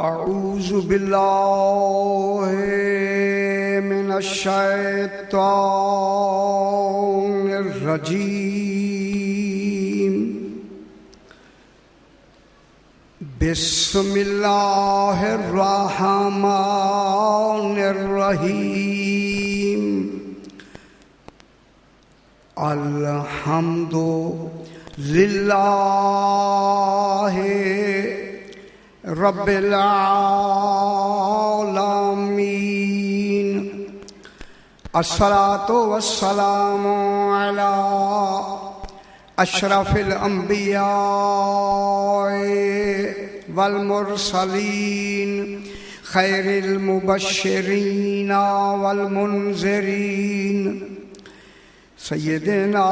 اعوذ باللہ من الشیطان الرجیم بسم اللہ الرحمن الرحیم الحمد للہ رب العالمین الصلاة والسلام علی اشرف الانبیاء والمرسلین خیر المبشرین والمنذرین سیدنا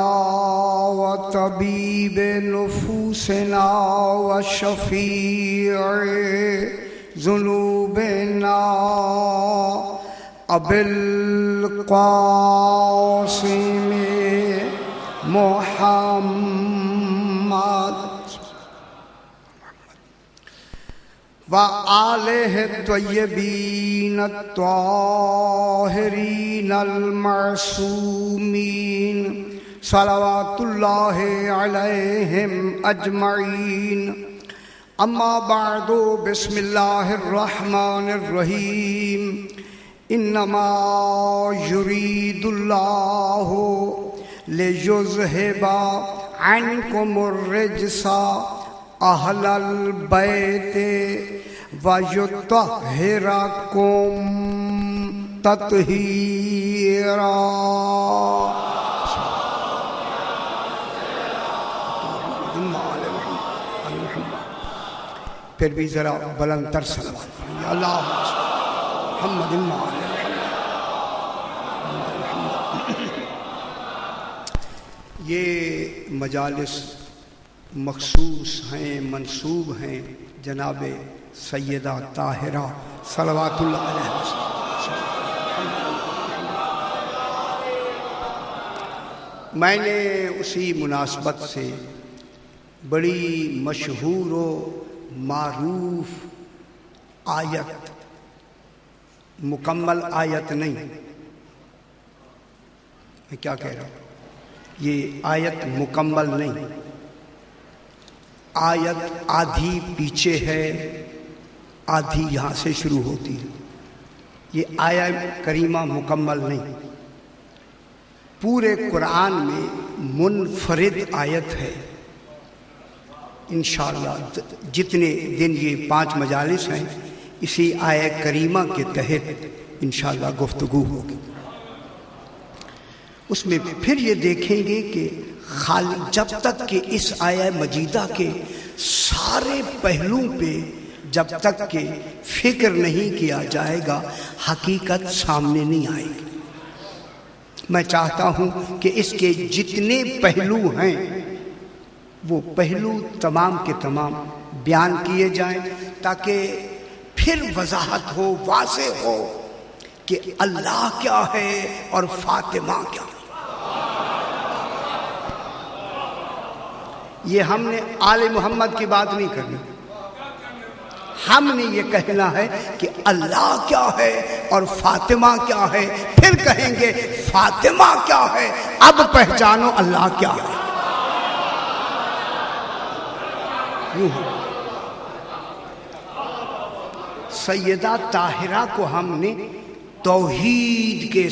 و طبیب نفوسنا و شفیع ذنوبنا ابی القاسم محمد و آلہ الطیبین الطاہرین المعصومین صلوات اللہ علیہم اجمعین اما بعد بسم اللہ الرحمن الرحیم انما یرید اللہ لیذہب عنکم الرجس اہل البیت ویطہرکم تطہیرا۔ پھر بھی ذرا بلند تر صلوات اللہ محمد یہ مجالس مخصوص ہیں، منسوب ہیں جناب سیدہ طاہرہ صلوات اللہ علیہ وسلم۔ میں نے اسی مناسبت سے بڑی مشہور و معروف آیت، مکمل آیت نہیں، میں کیا کہہ رہا ہوں، یہ آیت مکمل نہیں، آیت آدھی پیچھے ہے، آدھی یہاں سے شروع ہوتی ہے، یہ آیت کریمہ مکمل نہیں، پورے قرآن میں منفرد آیت ہے۔ انشاءاللہ جتنے دن یہ 5 مجالس ہیں اسی آیت کریمہ کے تحت انشاءاللہ گفتگو ہوگی۔ اس میں پھر یہ دیکھیں گے کہ جب تک کہ اس آیت مجیدہ کے سارے پہلوؤں پہ جب تک کہ فکر نہیں کیا جائے گا حقیقت سامنے نہیں آئے گی۔ میں چاہتا ہوں کہ اس کے جتنے پہلو ہیں وہ پہلو تمام کے تمام بیان کیے جائیں تاکہ پھر وضاحت ہو، واضح ہو کہ اللہ کیا ہے اور فاطمہ کیا ہے۔ یہ ہم نے آل محمد کی بات نہیں کرنی، ہم نے یہ کہنا ہے کہ اللہ کیا ہے اور فاطمہ کیا ہے، پھر کہیں گے فاطمہ کیا ہے، اب پہچانو اللہ کیا ہے۔ سیدہ طاہرہ کو ہم نے توحید کے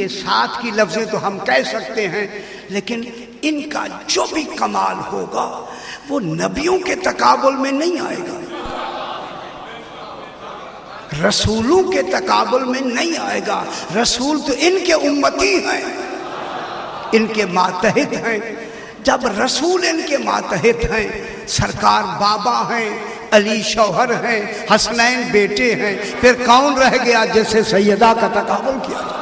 ساتھ کی لفظیں تو ہم کہہ سکتے ہیں، لیکن ان کا جو بھی کمال ہوگا وہ نبیوں کے تقابل میں نہیں آئے گا، رسولوں کے تقابل میں نہیں آئے گا۔ رسول تو ان کے امتی ہیں، ان کے ماتحت ہیں۔ جب رسول ان کے ماتحت ہیں، سرکار بابا ہیں، علی شوہر ہیں، حسنین بیٹے ہیں، پھر کون رہ گیا جیسے سیدہ کا تقابل کیا جائے؟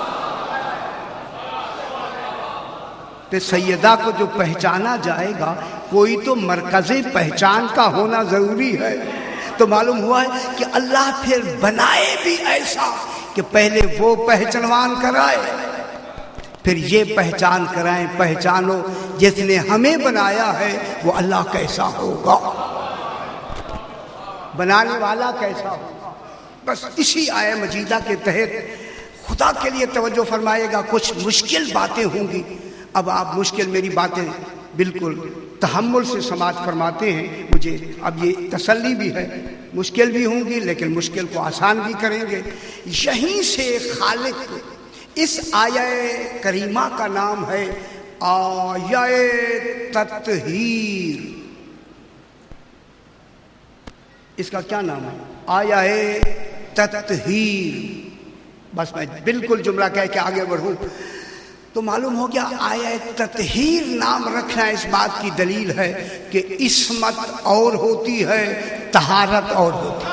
تو سیدہ کو جو پہچانا جائے گا کوئی تو مرکز پہچان کا ہونا ضروری ہے۔ تو معلوم ہوا ہے کہ اللہ پھر بنائے بھی ایسا کہ پہلے وہ پہچانوان کرائے، پھر یہ پہچان کرائیں، پہچانو جس نے ہمیں بنایا ہے وہ اللہ کیسا ہوگا، بنانے والا کیسا ہوگا۔ بس اسی آیہ مجیدہ کے تحت خدا کے لیے توجہ فرمائے گا، کچھ مشکل باتیں ہوں گی۔ اب آپ مشکل میری باتیں بالکل تحمل سے سماعت فرماتے ہیں، مجھے اب یہ تسلی بھی ہے، مشکل بھی ہوں گی لیکن مشکل کو آسان بھی کریں گے۔ یہیں سے خالق، اس آیہ کریمہ کا نام ہے آیہ تطہیر۔ اس کا کیا نام ہے؟ آیہ تطہیر۔ بس میں بالکل جملہ کہہ کے آگے بڑھوں تو معلوم ہو گیا آیہ تطہیر نام رکھنا اس بات کی دلیل ہے کہ عصمت اور ہوتی ہے، طہارت اور ہوتی ہے۔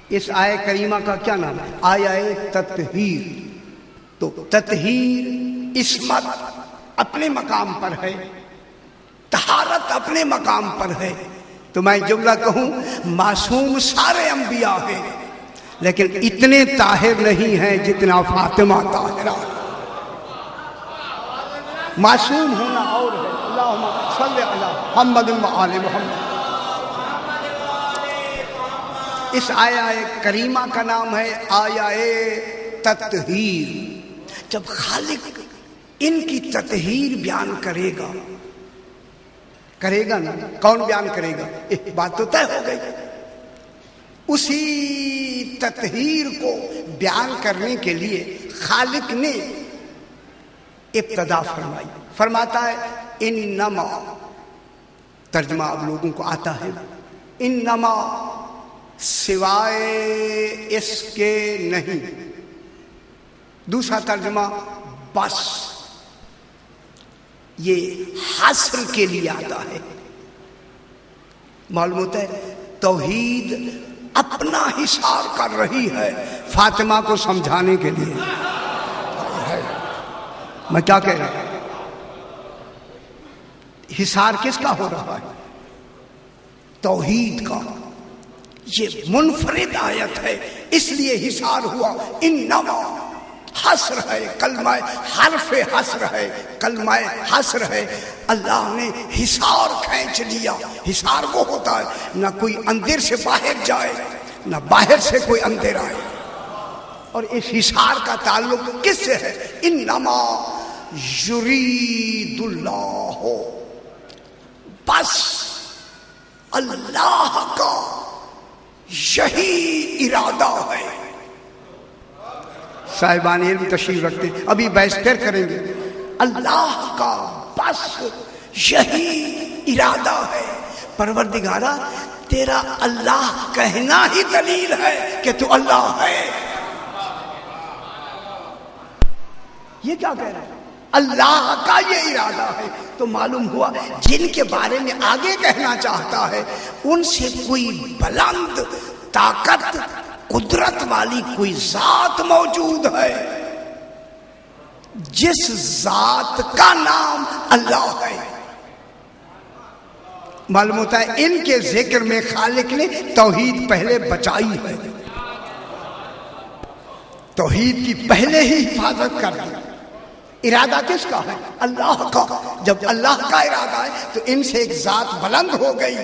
اس آیہ کریمہ کا کیا نام ہے؟ آیہ تطہیر۔ تو تطہیر، عصمت اپنے مقام پر ہے، طہارت اپنے مقام پر ہے۔ تو میں جملہ کہوں، معصوم سارے انبیاء ہیں لیکن اتنے طاہر نہیں ہیں جتنا فاطمہ طاہرہ۔ معصوم ہونا اور ہے۔ اللہم صلی علی محمد و آل محمد۔ اس آیہ کریمہ کا نام ہے آیہ تطہیر۔ جب خالق ان کی تطہیر بیان کرے گا نا، کون بیان کرے گا؟ ایک بات تو طے ہو گئی۔ اسی تطہیر کو بیان کرنے کے لیے خالق نے ابتدا فرمائی۔ فرماتا ہے انما، ترجمہ آپ لوگوں کو آتا ہے، انما سوائے اس کے نہیں۔ دوسرا ترجمہ بس، یہ حصر کے لیے آتا ہے۔ معلوم ہوتا ہے توحید اپنا حصار کر رہی ہے فاطمہ کو سمجھانے کے لیے۔ میں کیا کہہ رہا ہوں؟ حصار کس کا ہو رہا ہے؟ توحید کا۔ یہ منفرد آیت ہے اس لیے حصار ہوا۔ انما حصر ہے، کلمہ حرف حصر ہے، کلمہ حصر ہے۔ اللہ نے حصار کھینچ لیا۔ حصار وہ ہوتا ہے نہ کوئی اندر سے باہر جائے نہ باہر سے کوئی اندر آئے، اور اس حصار کا تعلق کس سے ہے؟ انما یرید اللہ، بس اللہ کا یہی ارادہ ہے۔ صاحبان علم تشریف رکھتے ہیں، ابھی بحث پھر کریں گے۔ اللہ کا بس یہی ارادہ ہے۔ پروردگارا تیرا اللہ کہنا ہی دلیل ہے کہ تو اللہ ہے۔ یہ کیا کہہ رہا ہے؟ اللہ کا یہ ارادہ ہے۔ تو معلوم ہوا جن کے بارے میں آگے کہنا چاہتا ہے ان سے کوئی بلند طاقت، قدرت والی کوئی ذات موجود ہے جس ذات کا نام اللہ ہے۔ معلوم ہوتا ہے ان کے ذکر میں خالق نے توحید پہلے بچائی ہے، توحید کی پہلے ہی حفاظت کر دی۔ ارادہ کس کا ہے؟ اللہ کا۔ جب اللہ کا ارادہ ہے تو ان سے ایک ذات بلند ہو گئی،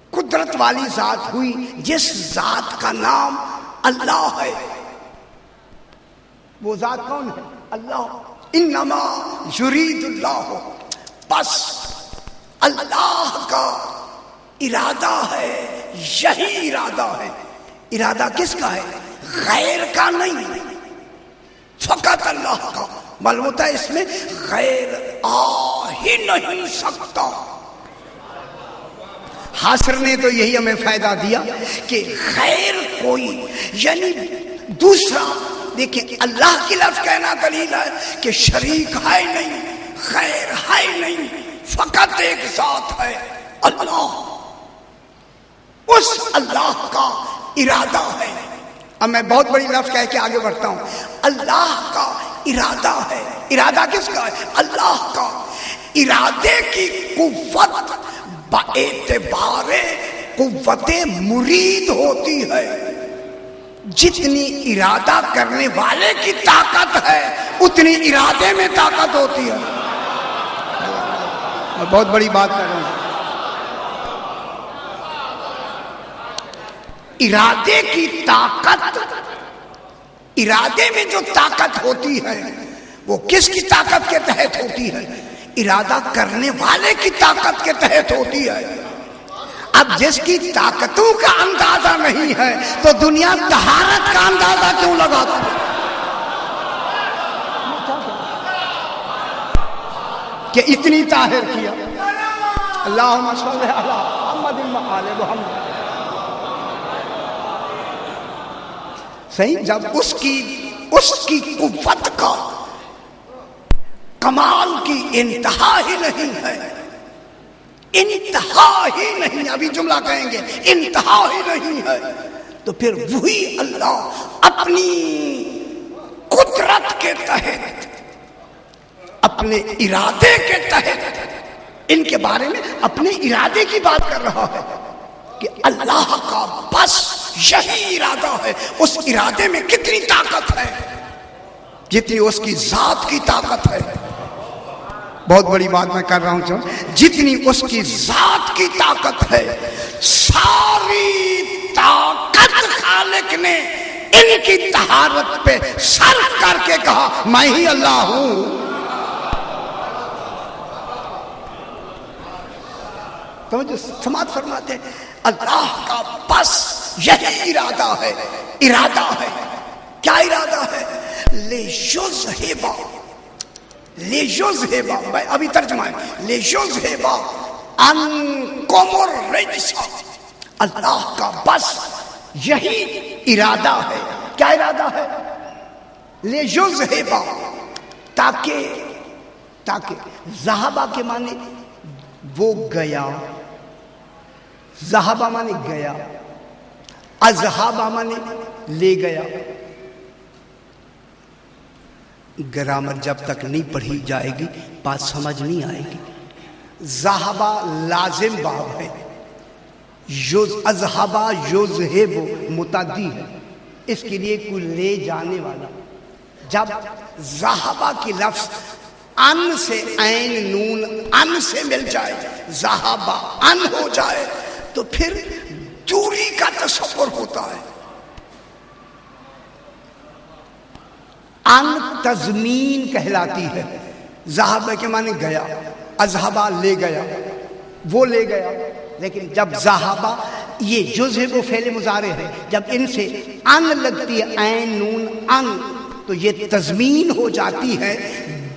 قدرت والی ذات ہوئی جس ذات کا نام اللہ ہے۔ وہ ذات کون ہے؟ اللہ۔ انما یرید اللہ، بس اللہ کا ارادہ ہے، یہی ارادہ ہے۔ ارادہ کس کا ہے؟ غیر کا نہیں، فقط اللہ کا۔ معلوم ہوتا ہے اس میں غیر آ ہی نہیں سکتا۔ حاصر نے تو یہی ہمیں فائدہ دیا کہ غیر کوئی، یعنی دوسرا۔ دیکھیں اللہ کی لفظ کہنا دلیل ہے کہ شریک ہے نہیں، غیر ہے نہیں، فقط ایک ذات ہے اللہ۔ اس اللہ کا ارادہ ہے۔ اب میں بہت بڑی لفظ کہہ کے آگے بڑھتا ہوں۔ اللہ کا ارادہ ہے۔ ارادہ کس کا ہے؟ اللہ کا۔ ارادے کی قوت باعتبار قوت مرید ہوتی ہے۔ جتنی ارادہ کرنے والے کی طاقت ہے اتنی ارادے میں طاقت ہوتی ہے. میں بہت بڑی بات کر رہا ہوں. ارادے کی طاقت، ارادے میں جو طاقت ہوتی ہے وہ کس کی طاقت کے تحت ہوتی ہے؟ ارادہ کرنے والے کی طاقت کے تحت ہوتی ہے. اب جس کی طاقتوں کا اندازہ نہیں ہے تو دنیا طہارت کا اندازہ کیوں لگاتی ہے کہ اتنی طاہر کیا. اللہم صلی علی محمد و آل محمد. صحیح، جب اس کی قوت کا کمال کی انتہا ہی نہیں ہے، انتہا ہی نہیں، ابھی جملہ کہیں گے انتہا ہی نہیں ہے، تو پھر وہی اللہ اپنی قدرت کے تحت، اپنے ارادے کے تحت، ان کے بارے میں اپنے ارادے کی بات کر رہا ہے کہ اللہ کا بس یہی ارادہ ہے. اس ارادے میں کتنی طاقت ہے؟ جتنی اس کی ذات کی طاقت ہے. بہت بڑی بات میں کر رہا ہوں. جتنی اس کی ذات کی طاقت ہے، ساری طاقت خالق نے ان کی طہارت پہ صرف کر کے کہا میں ہی اللہ ہوں. تو جو سماعت فرماتے ہیں اللہ کا بس یہی ارادہ ہے. ارادہ ہے، کیا ارادہ ہے؟ لیذہبا، لیذہبا، ابھی ترجمہ ہے لیذہبا عنکم الرجس. اللہ کا بس یہی ارادہ ہے. کیا ارادہ ہے؟ لیذہبا، تاکہ ذہبا کے معنی وہ گیا، ذہبا معنی گیا، اذہبا معنی لے گیا. گرامر جب تک نہیں پڑھی جائے گی بات سمجھ نہیں آئے گی. ذہبا لازم باب ہے، اذہبا یذہب متعدی ہے، اس کے لیے کوئی لے جانے والا. جب ذہبا کی لفظ ان سے عین نون ان سے مل جائے، ذہبا ان ہو جائے تو پھر دوری کا تصور ہوتا ہے. ان تضمین کہلاتی ہے. ذہبا کے معنی گیا، اذہبا لے گیا، وہ لے گیا. لیکن جب ذہبا یہ یذہب فعل مضارع ہے، جب ان سے ان لگتی ہے عین نون ان تو یہ تضمین ہو جاتی ہے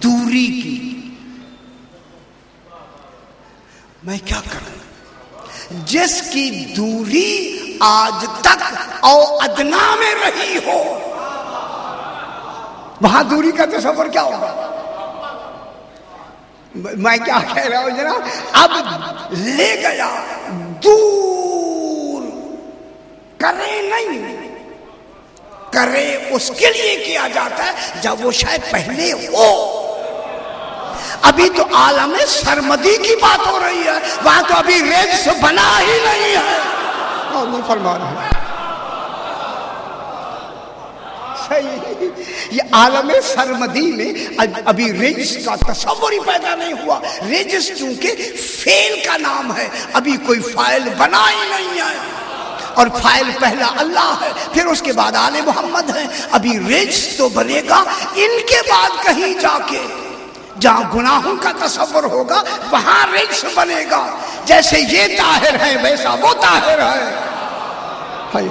دوری کی. میں کیا کروں؟ جس کی دوری آج تک او ادنا میں رہی ہو وہاں دوری کا تصور کیا ہوگا؟ میں کیا کہہ رہا ہوں جناب؟ اب لے گیا، دور کرے نہیں، کرے اس کے لیے کیا جاتا ہے جب وہ شاید پہلے ہو. ابھی تو عالم سرمدی کی بات ہو رہی ہے، وہاں تو ابھی رجس بنا ہی نہیں ہے. اور نہیں فرما رہا ہے صحیح. یہ عالم سرمدی میں ابھی رجس کا تصور ہی پیدا نہیں ہوا. رجس چونکہ فعل کا نام ہے، ابھی کوئی فاعل بنا ہی نہیں ہے، اور فاعل پہلا اللہ ہے، پھر اس کے بعد آل محمد ہے. ابھی رجس تو بنے گا ان کے بعد کہیں جا کے، جہاں گناہوں کا تصور ہوگا وہاں رجس بنے گا. جیسے یہ طاہر ہے ویسا وہ طاہر ہے.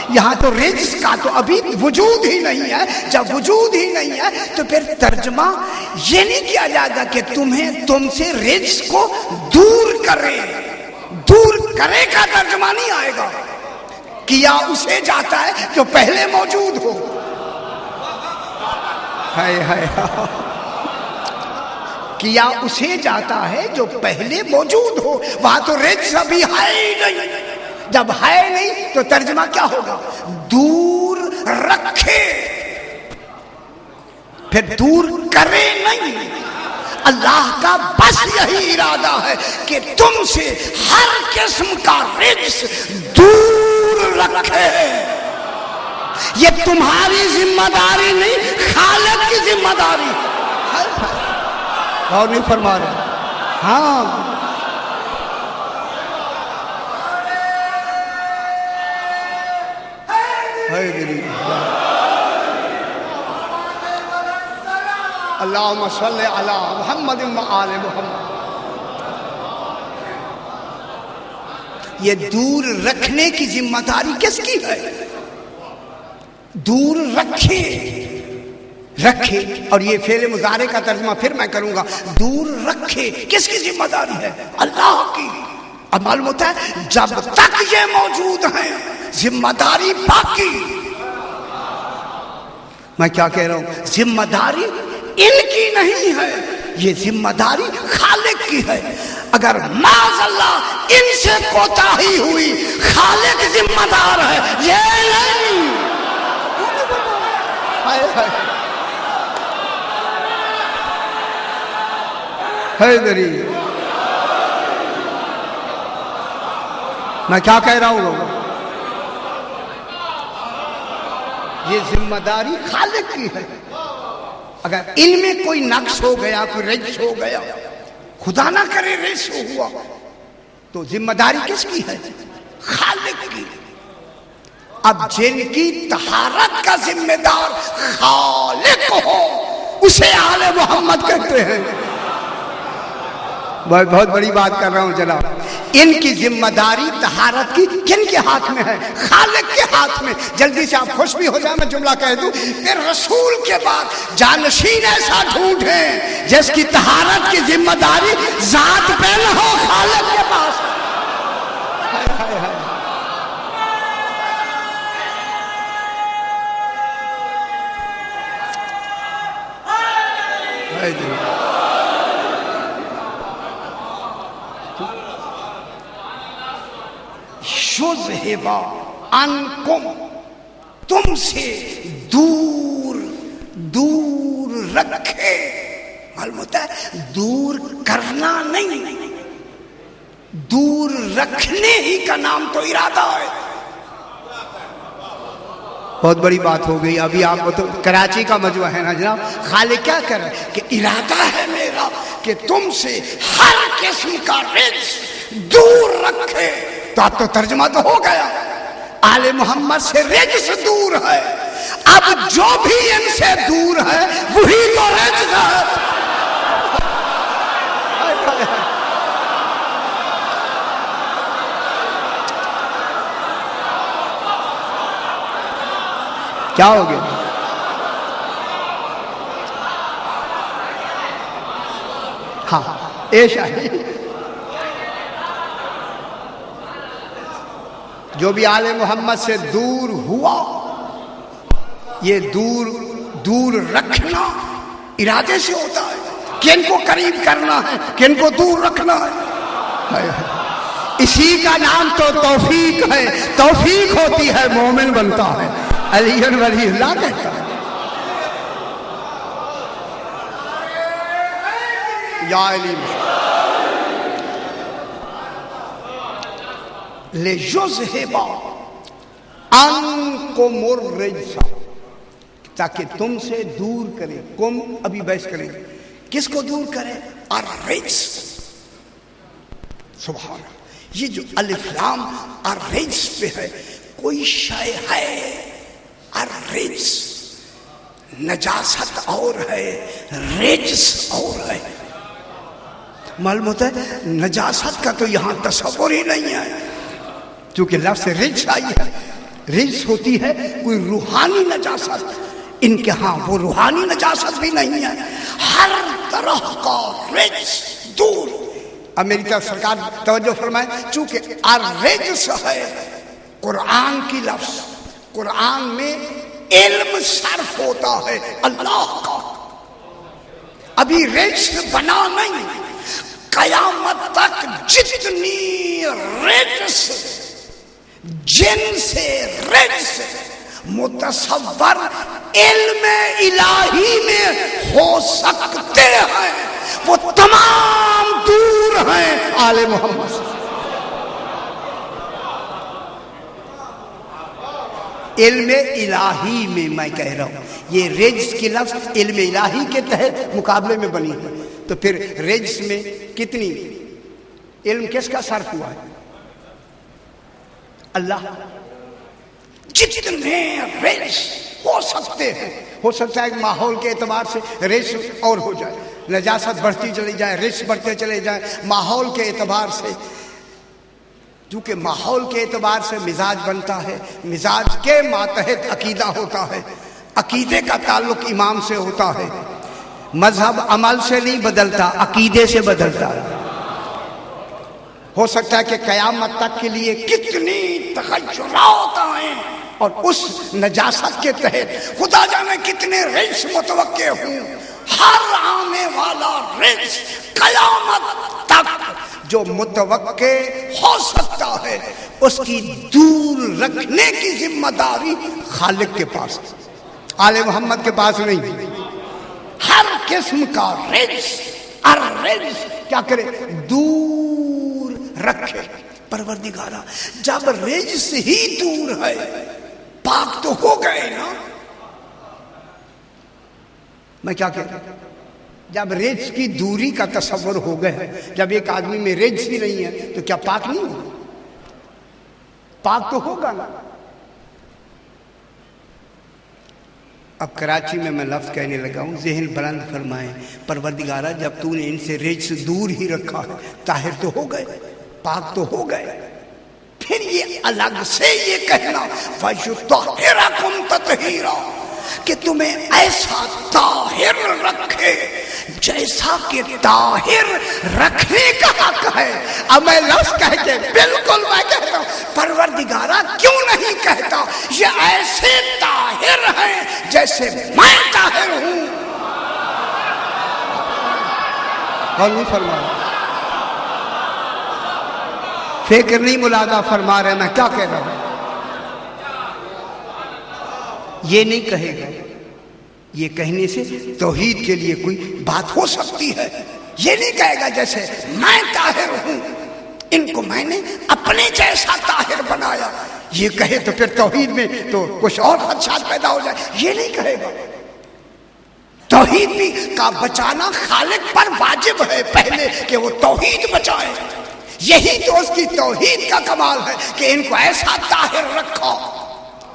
یہاں تو رجس کا تو ابھی وجود ہی نہیں ہے. جب وجود ہی نہیں ہے تو پھر ترجمہ یہ نہیں کیا جائے گا کہ تم سے رجس کو دور کرے. دور کرے کا ترجمہ نہیں آئے گا. کیا اسے جاتا ہے جو پہلے موجود ہو. کیا اسے جاتا ہے جو پہلے موجود ہو. وہاں تو رجس ابھی ہے ہی نہیں. جب ہے نہیں تو ترجمہ کیا ہوگا؟ دور رکھے، پھر دور کرے نہیں. اللہ کا بس یہی ارادہ ہے کہ تم سے ہر قسم کا رجس دور رکھے. یہ تمہاری ذمہ داری نہیں، خالق کی ذمہ داری. اور نہیں فرما رہے؟ ہاں اللہم صلی علی محمد و آل محمد. یہ دور رکھنے کی ذمہ داری کس کی ہے؟ دور رکھے رکھے، اور یہ فعل مضارع کا ترجمہ پھر میں کروں گا. دور رکھے کس کی ذمہ داری ہے؟ اللہ کی. اب معلوم ہوتا ہے جب تک یہ موجود ہیں ذمہ داری باقی. میں کیا کہہ رہا ہوں؟ ذمہ داری ان کی نہیں ہے، یہ ذمہ داری خالق کی ہے. اگر معاذ اللہ ان سے کوتاہی ہوئی، خالق ذمہ دار ہے، یہ نہیں. حیدری میں کیا کہہ رہا ہوں؟ یہ ذمہ داری خالق کی ہے. اگر ان میں کوئی نقص ہو گیا، کوئی رجس ہو گیا، خدا نہ کرے رجس ہوا، تو ذمہ داری کس کی ہے؟ خالق کی. اب جن کی طہارت کا ذمہ دار خالق ہو اسے آل محمد کہتے ہیں. بہت بڑی بات کر رہا ہوں جناب. ان کی ذمہ داری طہارت کی کن کے ہاتھ میں ہے؟ خالق کے ہاتھ میں. جلدی سے آپ خوش بھی ہو جائیں، میں جملہ کہہ دوں. پھر رسول کے بعد جانشین ایسا ڈھونڈیں جس کی طہارت کی ذمہ داری ذات پہ نہ ہو، خالق کے پاس. یذہبا عنکم، تم سے دور دور رکھے. معلوم ہوتا ہے دور کرنا نہیں، دور رکھنے ہی کا نام تو ارادہ ہے. بہت بڑی بات ہو گئی. ابھی آپ تو کراچی کا مجمع ہے نا جناب. خالق کیا کر رہے کہ ارادہ ہے میرا کہ تم سے ہر قسم کا رجس دور رکھے. تو اب تو ترجمہ تو ہو گیا، آل محمد سے رجس دور ہے. اب جو بھی ان سے دور ہے وہی تو رجس ہے. کیا ہو گیا؟ ہاں ایشا جو بھی آل محمد سے دور ہوا، یہ دور دور رکھنا ارادے سے ہوتا ہے. کن کو قریب کرنا ہے، کن کو دور رکھنا ہے. اسی کا نام تو توفیق ہے. توفیق ہوتی ہے مومن بنتا ہے. علی ولی اللہ کہتا ہے یا علی لِیُذْہِبَ عَنکُمُ الرِّجْسَ، تاکہ تم سے دور کرے. کم ابھی بحث کریں گے کس کو دور کرے؟ الرجس. سبحان اللہ. یہ جو الف لام الرجس پہ ہے، کوئی شے ہے الرجس، نجاست اور ہے، رجس اور ہے. معلوم ہوتا ہے نجاست کا تو یہاں تصور ہی نہیں ہے، چونکہ لفظ رجس آئی ہے. رجس ہوتی ہے کوئی روحانی نجاست، ان کے ہاں وہ روحانی نجاست بھی نہیں ہے. ہر طرح کا رجس دور. اب میری طرف سرکار توجہ فرمائے، چونکہ الرجس ہے قرآن کی لفظ، قرآن میں علم صرف ہوتا ہے اللہ کا. ابھی رجس بنا نہیں. قیامت تک جتنی رجس، جن سے رجس متصور علم الہی میں ہو سکتے ہیں، وہ تمام دور ہیں آل محمد سے. علم الہی میں میں کہہ رہا ہوں، یہ رجس کی لفظ علم الہی کے تحت مقابلے میں بنی ہے، تو پھر رجس میں کتنی علم کس کا صرف ہوا ہے؟ اللہ۔ جتنے رجس ہو سکتے ہیں، ہو سکتا ہے کہ ماحول کے اعتبار سے رجس اور ہو جائے، نجاست بڑھتی چلی جائے، رجس بڑھتے چلے جائیں، ماحول کے اعتبار سے، کیونکہ ماحول کے اعتبار سے مزاج بنتا ہے، مزاج کے ماتحت عقیدہ ہوتا ہے، عقیدے کا تعلق امام سے ہوتا ہے، مذہب عمل سے نہیں بدلتا، عقیدے سے بدلتا ہے۔ ہو سکتا ہے کہ قیامت تک کے لیے کتنی تغیرات آئیں اور اس نجاست کے تحت خدا جانے کتنے رجس متوقع ہوں، ہر آنے والا رجس قیامت تک جو متوقع ہو سکتا ہے اس کی دور رکھنے کی ذمہ داری خالق کے پاس، آل محمد کے پاس نہیں۔ ہر قسم کا رجس، ہر رجس کیا کرے؟ دور رکھے۔ پروردگارہ جب رجس ہی دور ہے پاک تو ہو گئے نا۔ میں کیا کہتا ہوں، جب رجس کی دوری کا تصور ہو گیا، جب ایک آدمی میں رجس ہی نہیں ہے تو کیا پاک نہیں ہوگا؟ پاک تو ہوگا نا۔ اب کراچی میں لفظ کہنے لگا ہوں، ذہن بلند فرمائیں، پروردگارہ جب تو نے ان سے رجس دور ہی رکھا ہے، طاہر تو ہو گئے، پاک تو ہو گئے، پھر یہ الگ سے یہ کہنا فَيُطَهِّرَكُمْ تَطْهِيرًا کہ تمہیں ایسا طاہر رکھے جیسا کہ طاہر رکھنے کا حق ہے۔ اب میں لفظ کہہ کے بالکل میں کہتا ہوں پروردگارہ کیوں نہیں کہتا یہ ایسے طاہر ہیں جیسے میں طاہر ہوں؟ اور نہیں فرمایا، فکر نہیں ملاحظہ فرما رہے میں کیا کہہ رہا ہوں۔ یہ نہیں کہے گا، یہ کہنے سے توحید کے لیے کوئی بات ہو سکتی ہے۔ یہ نہیں کہے گا جیسے میں طاہر ہوں، ان کو میں نے اپنے جیسا طاہر بنایا، یہ کہے تو پھر توحید میں تو کچھ اور خدشات پیدا ہو جائے۔ یہ نہیں کہے گا۔ توحید بھی کا بچانا خالق پر واجب ہے پہلے کہ وہ توحید بچائے، یہی تو اس کی توحید کا کمال ہے کہ ان کو ایسا طاہر رکھو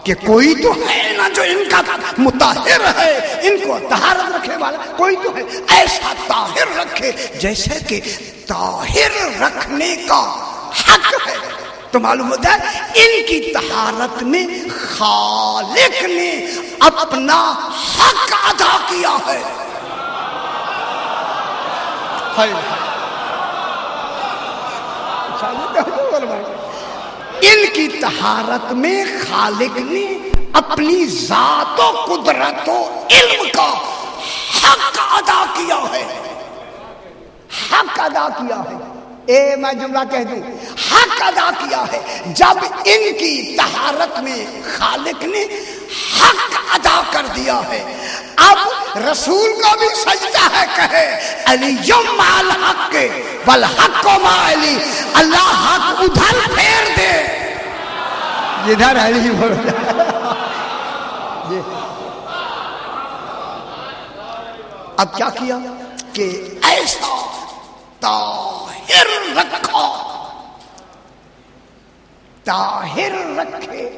کہ کوئی تو ہے نا جو ان کا مطہر ہے، ان کو طہارت رکھنے والا کوئی تو ہے، ایسا طاہر رکھے جیسے کہ طاہر رکھنے کا حق ہے۔ تو معلوم ہوتا ہے ان کی طہارت میں خالق نے اپنا حق ادا کیا ہے۔ ان کی طہارت میں خالق نے اپنی ذات و قدرت و علم کا حق ادا کیا ہے، حق ادا کیا ہے۔ میں جملہ کہہ دوں، حق ادا کیا ہے۔ جب ان کی طہارت میں خالق نے حق ادا کر دیا ہے، اب رسول کو بھی سجدہ ہے کہے علی مع الحق والحق مع علی، اللہ حق ادھر پھیر دے جدھر علی بول جائے۔ اب کیا کیا کہ ایسا طاہر رکھا، طاہر رکھے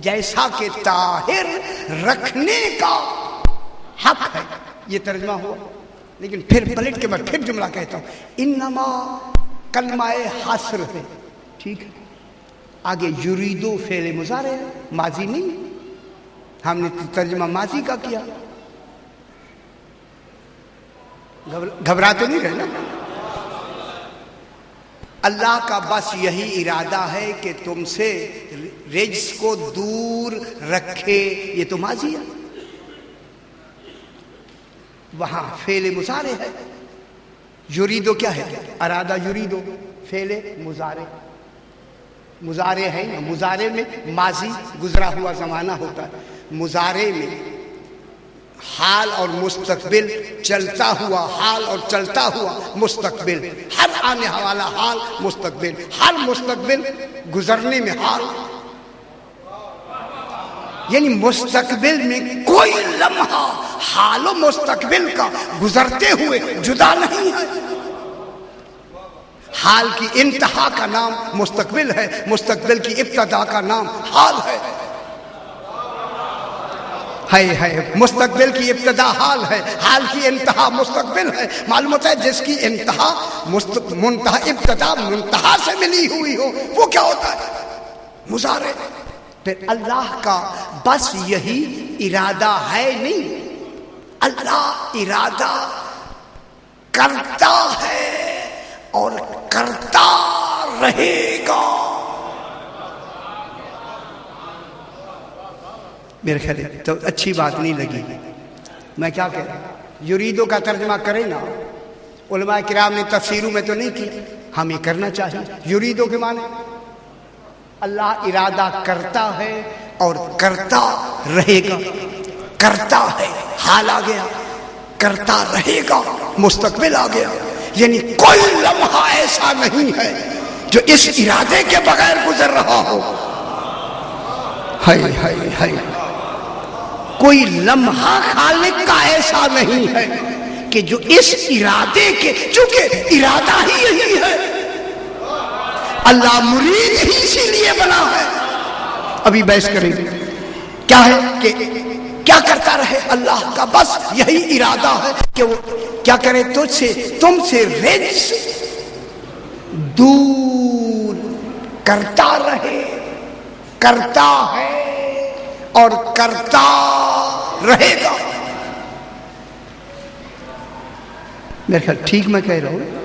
جیسا کہ طاہر رکھنے کا حق ہے۔ یہ ترجمہ ہوا، لیکن پھر پلٹ کے میں پھر جملہ کہتا ہوں، انما کلمہ حصر ہے، ٹھیک ہے، آگے یریدو فعل مضارع ہے، ماضی نہیں، ہم نے ترجمہ ماضی کا کیا۔ گھبراتے نہیں رہے نا۔ اللہ کا بس یہی ارادہ ہے کہ تم سے رجس کو دور رکھے، یہ تو ماضی ہے، وہاں فعل مضارع ہے۔ یریدو کیا ہے؟ ارادہ یریدو فعل مضارع، مضارع ہے نا، مضارع میں ماضی گزرا ہوا زمانہ ہوتا ہے، مضارع میں حال اور مستقبل، چلتا ہوا حال اور چلتا ہوا مستقبل، ہر آنے والا حال مستقبل، ہر مستقبل گزرنے میں حال، یعنی مستقبل میں کوئی لمحہ حال و مستقبل کا گزرتے ہوئے جدا نہیں ہے۔ حال کی انتہا کا نام مستقبل ہے، مستقبل کی ابتدا کا نام حال ہے۔ مستقبل کی ابتدا حال ہے، حال کی انتہا مستقبل ہے۔ معلوم ہوتا ہے جس کی انتہا منتہا ابتدا منتہا سے ملی ہوئی ہو وہ کیا ہوتا ہے؟ مضارع۔ پھر اللہ کا بس یہی ارادہ ہے نہیں، اللہ ارادہ کرتا ہے اور کرتا رہے گا۔ میرے خیال تو اچھی بات نہیں لگی۔ میں کیا کہہ رہا ہوں، یریدو کا ترجمہ کریں نا، علماء کرام نے تفسیروں میں تو نہیں کی، ہمیں کرنا چاہیے۔ یریدو کے معنی اللہ ارادہ کرتا ہے اور کرتا رہے گا۔ کرتا ہے حال آ گیا، کرتا رہے گا مستقبل آ گیا، یعنی کوئی لمحہ ایسا نہیں ہے جو اس ارادے کے بغیر گزر رہا ہو۔ کوئی لمحہ خالق کا ایسا نہیں ہے کہ جو اس ارادے کے، چونکہ ارادہ ہی یہی ہے، اللہ مرید ہی اسی لیے بنا ہے۔ ابھی بحث کریں گے کیا ہے کہ کیا کرتا رہے اللہ کا بس یہی ارادہ ہے کہ وہ کیا کرے، تجھ سے تم سے رجس دور کرتا رہے، کرتا ہے اور کرتا رہے گا۔ میرے خیال ٹھیک میں کہہ رہا ہوں۔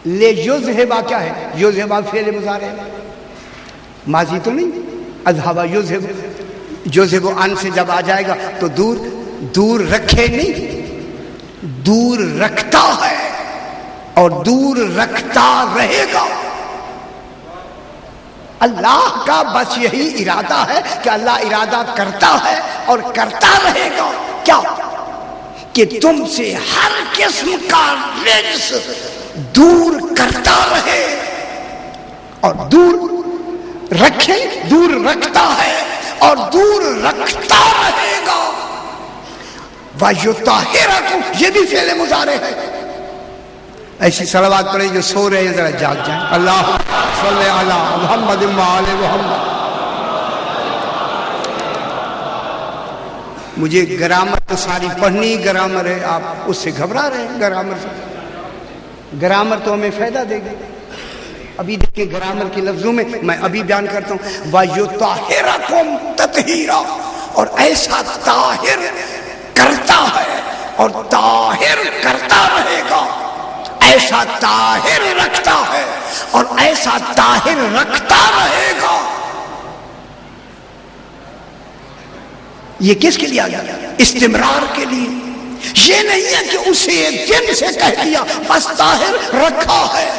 لے یذہبا کیا ہے؟ یذہبا فعل مضارع ماضی تو نہیں، اذہبا یذہب، یذہب ان سے جب آ جائے گا تو دور، دور رکھے نہیں، دور رکھتا ہے اور دور رکھتا رہے گا۔ اللہ کا بس یہی ارادہ ہے کہ اللہ ارادہ کرتا ہے اور کرتا رہے گا۔ کیا کہ تم سے ہر قسم کا رجس دور کرتا رہے اور دور رکھے، دور رکھتا ہے اور دور رکھتا رہے گا۔ وَيُطَهِّرَكُمْ، یہ بھی فعل مضارع ہے۔ ایسی صلوات پڑھیں جو سو رہے ہیں ذرا جاگ جائیں۔ اللہ صلی علی محمد وآل محمد۔ مجھے گرامر تو ساری پڑھنی گرامر ہے، آپ اس سے گھبرا رہے ہیں گرامر سے؟ گرامر تو ہمیں فائدہ دے گی۔ ابھی دیکھیں گرامر کے لفظوں میں میں ابھی بیان کرتا ہوں، وَيُطَهِّرَكُمْ تَطْهِيرًا، اور ایسا طاہر کرتا ہے اور طاہر کرتا رہے گا، ایسا طاہر رکھتا ہے اور ایسا طاہر رکھتا رہے گا۔ یہ کس کے لیے آ گیا؟ استمرار کے لیے۔ یہ نہیں ہے کہ اسے ایک دن سے کہہ دیا بس طاہر رکھا ہے،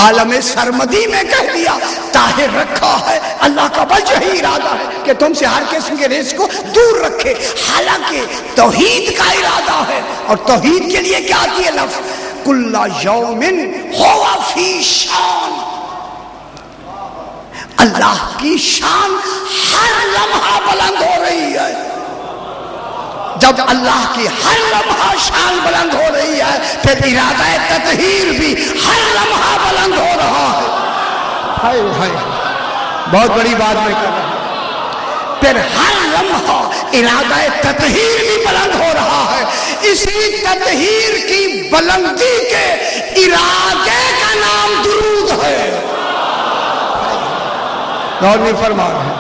عالم سرمدی میں کہہ دیا طاہر رکھا ہے۔ اللہ کا بس یہی ارادہ ہے کہ تم سے ہر قسم کے رزق کو دور رکھے، حالانکہ توحید کا ارادہ ہے، اور توحید کے لیے کیا آتی ہے لفظ؟ کل یوم ہوا فی شان، اللہ کی شان ہر لمحہ بلند ہو رہی ہے۔ جب اللہ کی ہر لمحہ شان بلند ہو رہی ہے پھر ارادہ تطہیر بھی ہر لمحہ بلند ہو رہا ہے۔ بہت بڑی بات میں کر رہا ہوں۔ پھر ہر لمحہ ارادہ تطہیر بھی بلند ہو رہا ہے۔ اسی تطہیر کی بلندی کے ارادے کا نام درود ہے۔ غور نہیں فرما رہے۔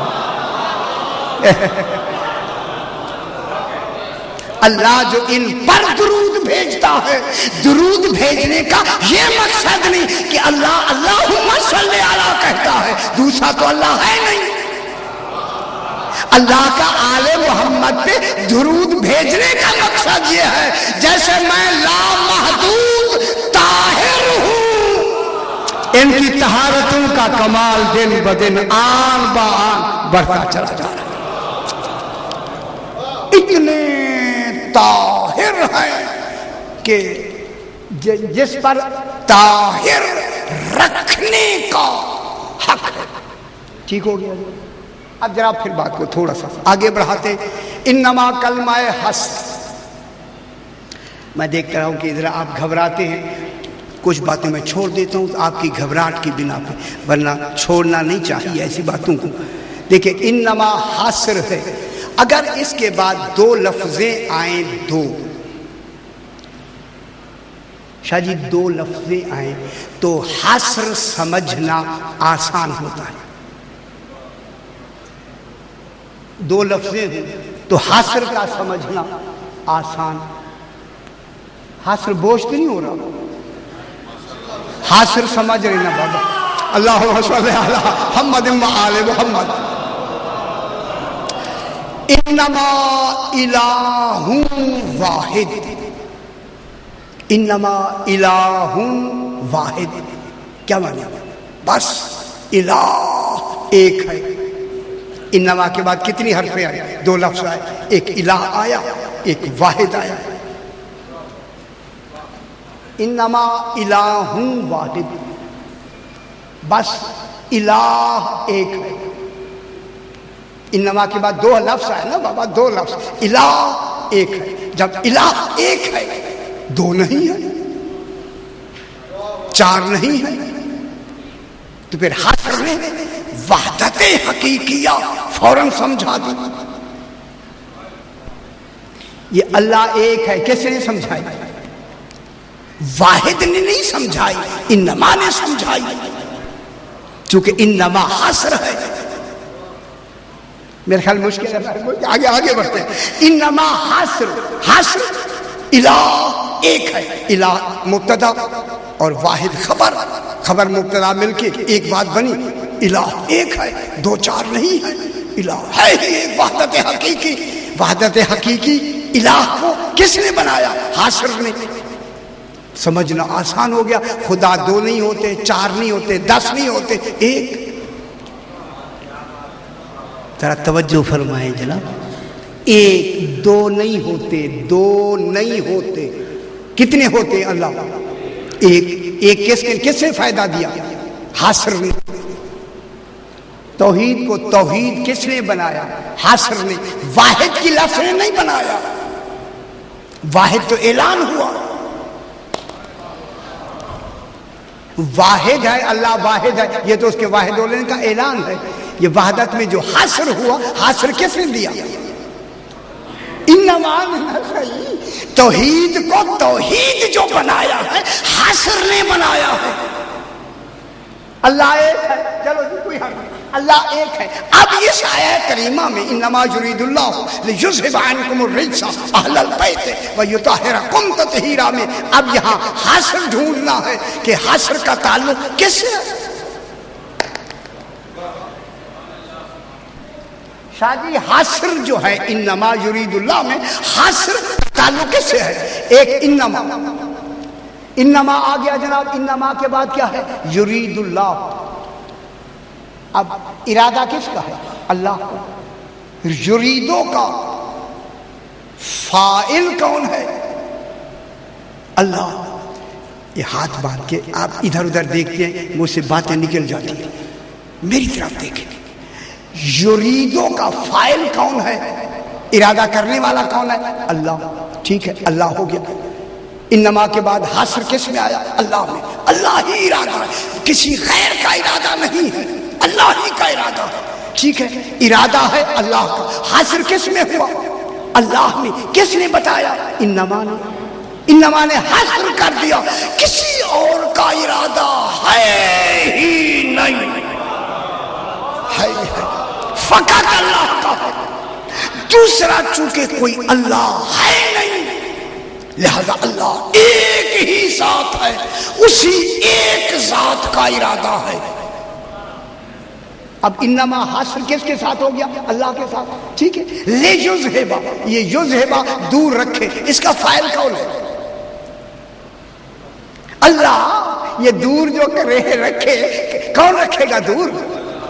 اللہ جو ان پر درود بھیجتا ہے، درود بھیجنے کا یہ مقصد نہیں کہ اللہ اللہم صلی علی کہتا ہے، دوسرا تو اللہ ہے نہیں۔ اللہ کا آل محمد پہ درود بھیجنے کا مقصد یہ ہے جیسے میں لامحدود طاہر ہوں، ان کی طہارتوں کا کمال دن بدن آن با آن بڑھتا چلا جا رہا ہے۔ اتنے طاہر ہے کہ جس پر طاہر رکھنے کا حق ہے۔ ٹھیک ہو گیا؟ اب ذرا پھر بات کو تھوڑا سا آگے بڑھاتے. انما کلمہ حسر. میں دیکھتا رہا ہوں کہ ذرا آپ گھبراتے ہیں، کچھ باتیں میں چھوڑ دیتا ہوں آپ کی گھبراہٹ کی بنا پہ، ورنہ چھوڑنا نہیں چاہیے ایسی باتوں کو. دیکھیں انما حسر ہے، اگر اس کے بعد دو لفظیں آئیں، دو شاہ جی دو لفظیں آئیں تو حسر سمجھنا آسان ہوتا ہے. دو لفظیں ہیں تو حسر کا سمجھنا آسان. حسر بوجھ تو نہیں ہو رہا؟ حسر سمجھ رہے نا بابا؟ اللہم صلی علی محمد و آل محمد. انما الہ واحد. انما الہ واحد کیا معنی؟ بس الہ ایک ہے. انما کے بعد کتنی حرفیں آئے؟ دو لفظ آئے، ایک الہ آیا، ایک واحد آیا. انما الہ واحد، بس الہ ایک ہے. انما کے بعد دو لفظ آئے نا بابا، دو لفظ. الہ ایک ہے، جب الہ ایک ہے دو نہیں ہے، چار نہیں ہے، تو پھر حسر نے وحدت حقیقیہ فوراً سمجھا دی. یہ اللہ ایک ہے کیسے نے سمجھائی؟ واحد نے نہیں سمجھائی، انما نے سمجھائی، چونکہ انما حسر ہے. میرے خیال مشکل ہے، آگے بڑھتے ہیں. انما حسر، حسر الہ ایک ہے. الہ مبتدا اور واحد خبر، خبر مبتدا مل کے ایک بات بنی. الہ ایک ہے، دو چار نہیں ہے، الہ ہے ایک، وحدت حقیقی. وحدت حقیقی الہ کو کس نے بنایا؟ حسر نے. سمجھنا آسان ہو گیا. خدا دو نہیں ہوتے، چار نہیں ہوتے، 10 نہیں ہوتے، ایک. ذرا توجہ فرمائیں جناب. ایک، دو نہیں ہوتے، دو نہیں ہوتے. کتنے ہوتے ہیں؟ اللہ ایک. ایک کس سے فائدہ دیا؟ حسر نے. توحید کو توحید کس نے بنایا؟ حسر نے. واحد کی لفظ نے نہیں بنایا. واحد تو اعلان ہوا، واحد ہے اللہ، واحد ہے، یہ تو اس کے واحد ہونے کا اعلان ہے. یہ وحدت میں جو حسر ہوا، حسر کس نے دیا؟ انما توحید کو توحید جو بنایا ہے حسر نے بنایا ہے. اللہ ایک ہے، چلو جی کوئی حرف نہیں، اللہ ایک ہے. اب اس آیت کریمہ میں انما یرید اللہ لیذھب عنکم الرجس اہل البیت ویطہرکم تطہیرا میں اب یہاں حسر ڈھونڈنا ہے کہ حسر کا تعلق کس سے ہے؟ شاہ جی حسر جو ہے انما یرید اللہ میں حسر تعلق کس سے ہے؟ ایک انما، انما آ گیا جناب. انما کے بعد کیا ہے؟ یرید اللہ. اب ارادہ کس کا ہے؟ اللہ کا. یریدو کا فاعل کون ہے؟ اللہ. یہ ہاتھ باندھ کے آپ ادھر ادھر دیکھتے ہیں، مجھ سے باتیں نکل جاتی ہیں. میری طرف دیکھیں. یریدو کا فاعل کون ہے؟ ارادہ کرنے والا کون ہے؟ اللہ. ٹھیک ہے، اللہ ہو گیا. انما کے بعد حسر کس میں آیا؟ اللہ میں. اللہ ہی ارادہ ہے، کسی غیر کا ارادہ نہیں ہے، اللہ ہی کا ارادہ ہے. ٹھیک ہے، ارادہ ہے اللہ کا. حسر کس میں ہوا؟ اللہ میں. کس نے بتایا؟ انما نے. انما نے حسر کر دیا، کسی اور کا ارادہ ہے ہی نہیں. ہے فقط اللہ کا ہے. دوسرا چونکہ کوئی اللہ ہے نہیں، لہذا اللہ ایک ہی ذات ہے، اسی ایک ذات کا ارادہ ہے. اب انما حسر کس کے ساتھ ہو گیا؟ اللہ کے ساتھ. ٹھیک ہے. لے یذھب، یہ یذھب دور رکھے، اس کا فاعل کون ہے؟ اللہ. یہ دور جو کرے رکھے، کون رکھے گا دور؟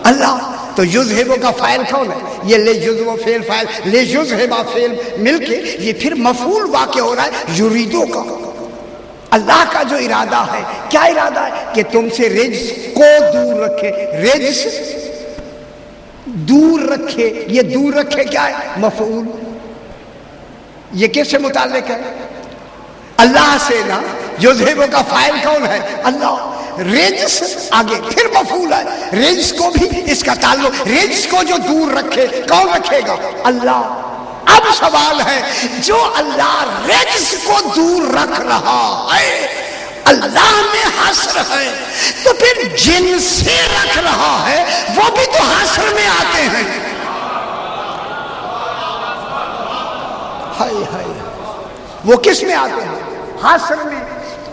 اللہ. تو یذھب کا فاعل کون ہے؟ یہ لے یذھب فعل فاعل، لے یذھب فعل مل کے یہ پھر مفعول واقع ہو رہا ہے یریدو کا. اللہ کا جو ارادہ ہے، کیا ارادہ ہے؟ کہ تم سے رجس کو دور رکھے. رجس دور رکھے، یہ دور رکھے کیا ہے؟ مفعول. یہ کس سے متعلق ہے؟ اللہ سے نا. یذہب کا فاعل کون ہے؟ اللہ. رجس آگے پھر مفعول ہے. رجس کو بھی اس کا تعلق، رجس کو جو دور رکھے کون رکھے گا؟ اللہ. اب سوال ہے جو اللہ رجس کو دور رکھ رہا ہے اللہ میں حصر ہے، تو پھر جن سے رکھ رہا ہے وہ بھی تو حصر میں آتے ہیں. ہائے ہائے، وہ کس میں آتے ہیں؟ حصر میں.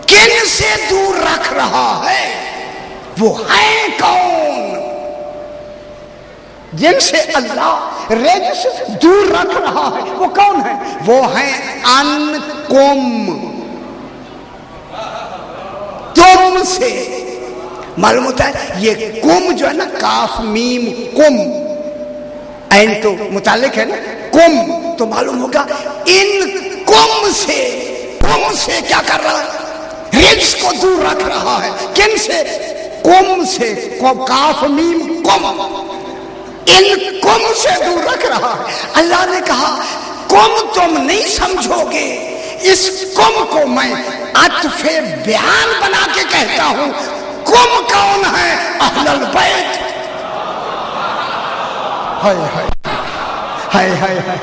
کن سے دور رکھ رہا ہے؟ وہ ہے کون؟ جن سے اللہ رجس دور رکھ رہا ہے وہ کون ہے؟ وہ ہیں انکم، تم سے. معلوم ہوتا ہے یہ کم جو ہے نا، کاف میم کم، این تو متعلق ہے نا کم، تو معلوم ہوگا ان کم سے. کم سے کیا کر رہا ہے؟ رجس کو دور رکھ رہا ہے. کن سے؟ کم سے. کاف میم کم، ان کم سے دور رکھ رہا ہے. اللہ نے کہا کم تم نہیں سمجھو گے، اس کم کو میں عطف بیان بنا کے کہتا ہوں. کم کون ہے؟ اہل البیت. ہائے ہائے ہائے ہائے ہائے،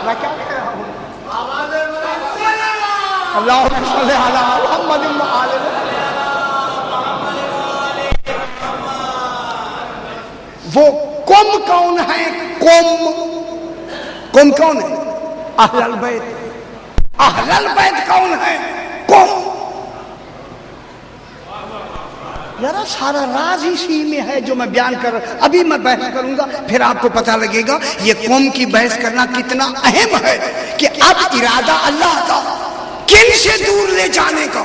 میں کیا کہہ رہا ہوں؟ اللہم صلی علی محمد وعلی وہ کم کون ہے؟ کم کون ہے؟ اہل البیت. اہل البیت کون ہے؟ کم. ذرا سارا راز اسی میں ہے جو میں بیان کر رہا ہوں. ابھی میں بحث کروں گا پھر آپ کو پتہ لگے گا یہ قوم کی بحث کرنا کتنا اہم ہے، کہ اب ارادہ اللہ کا کن سے دور لے جانے کا.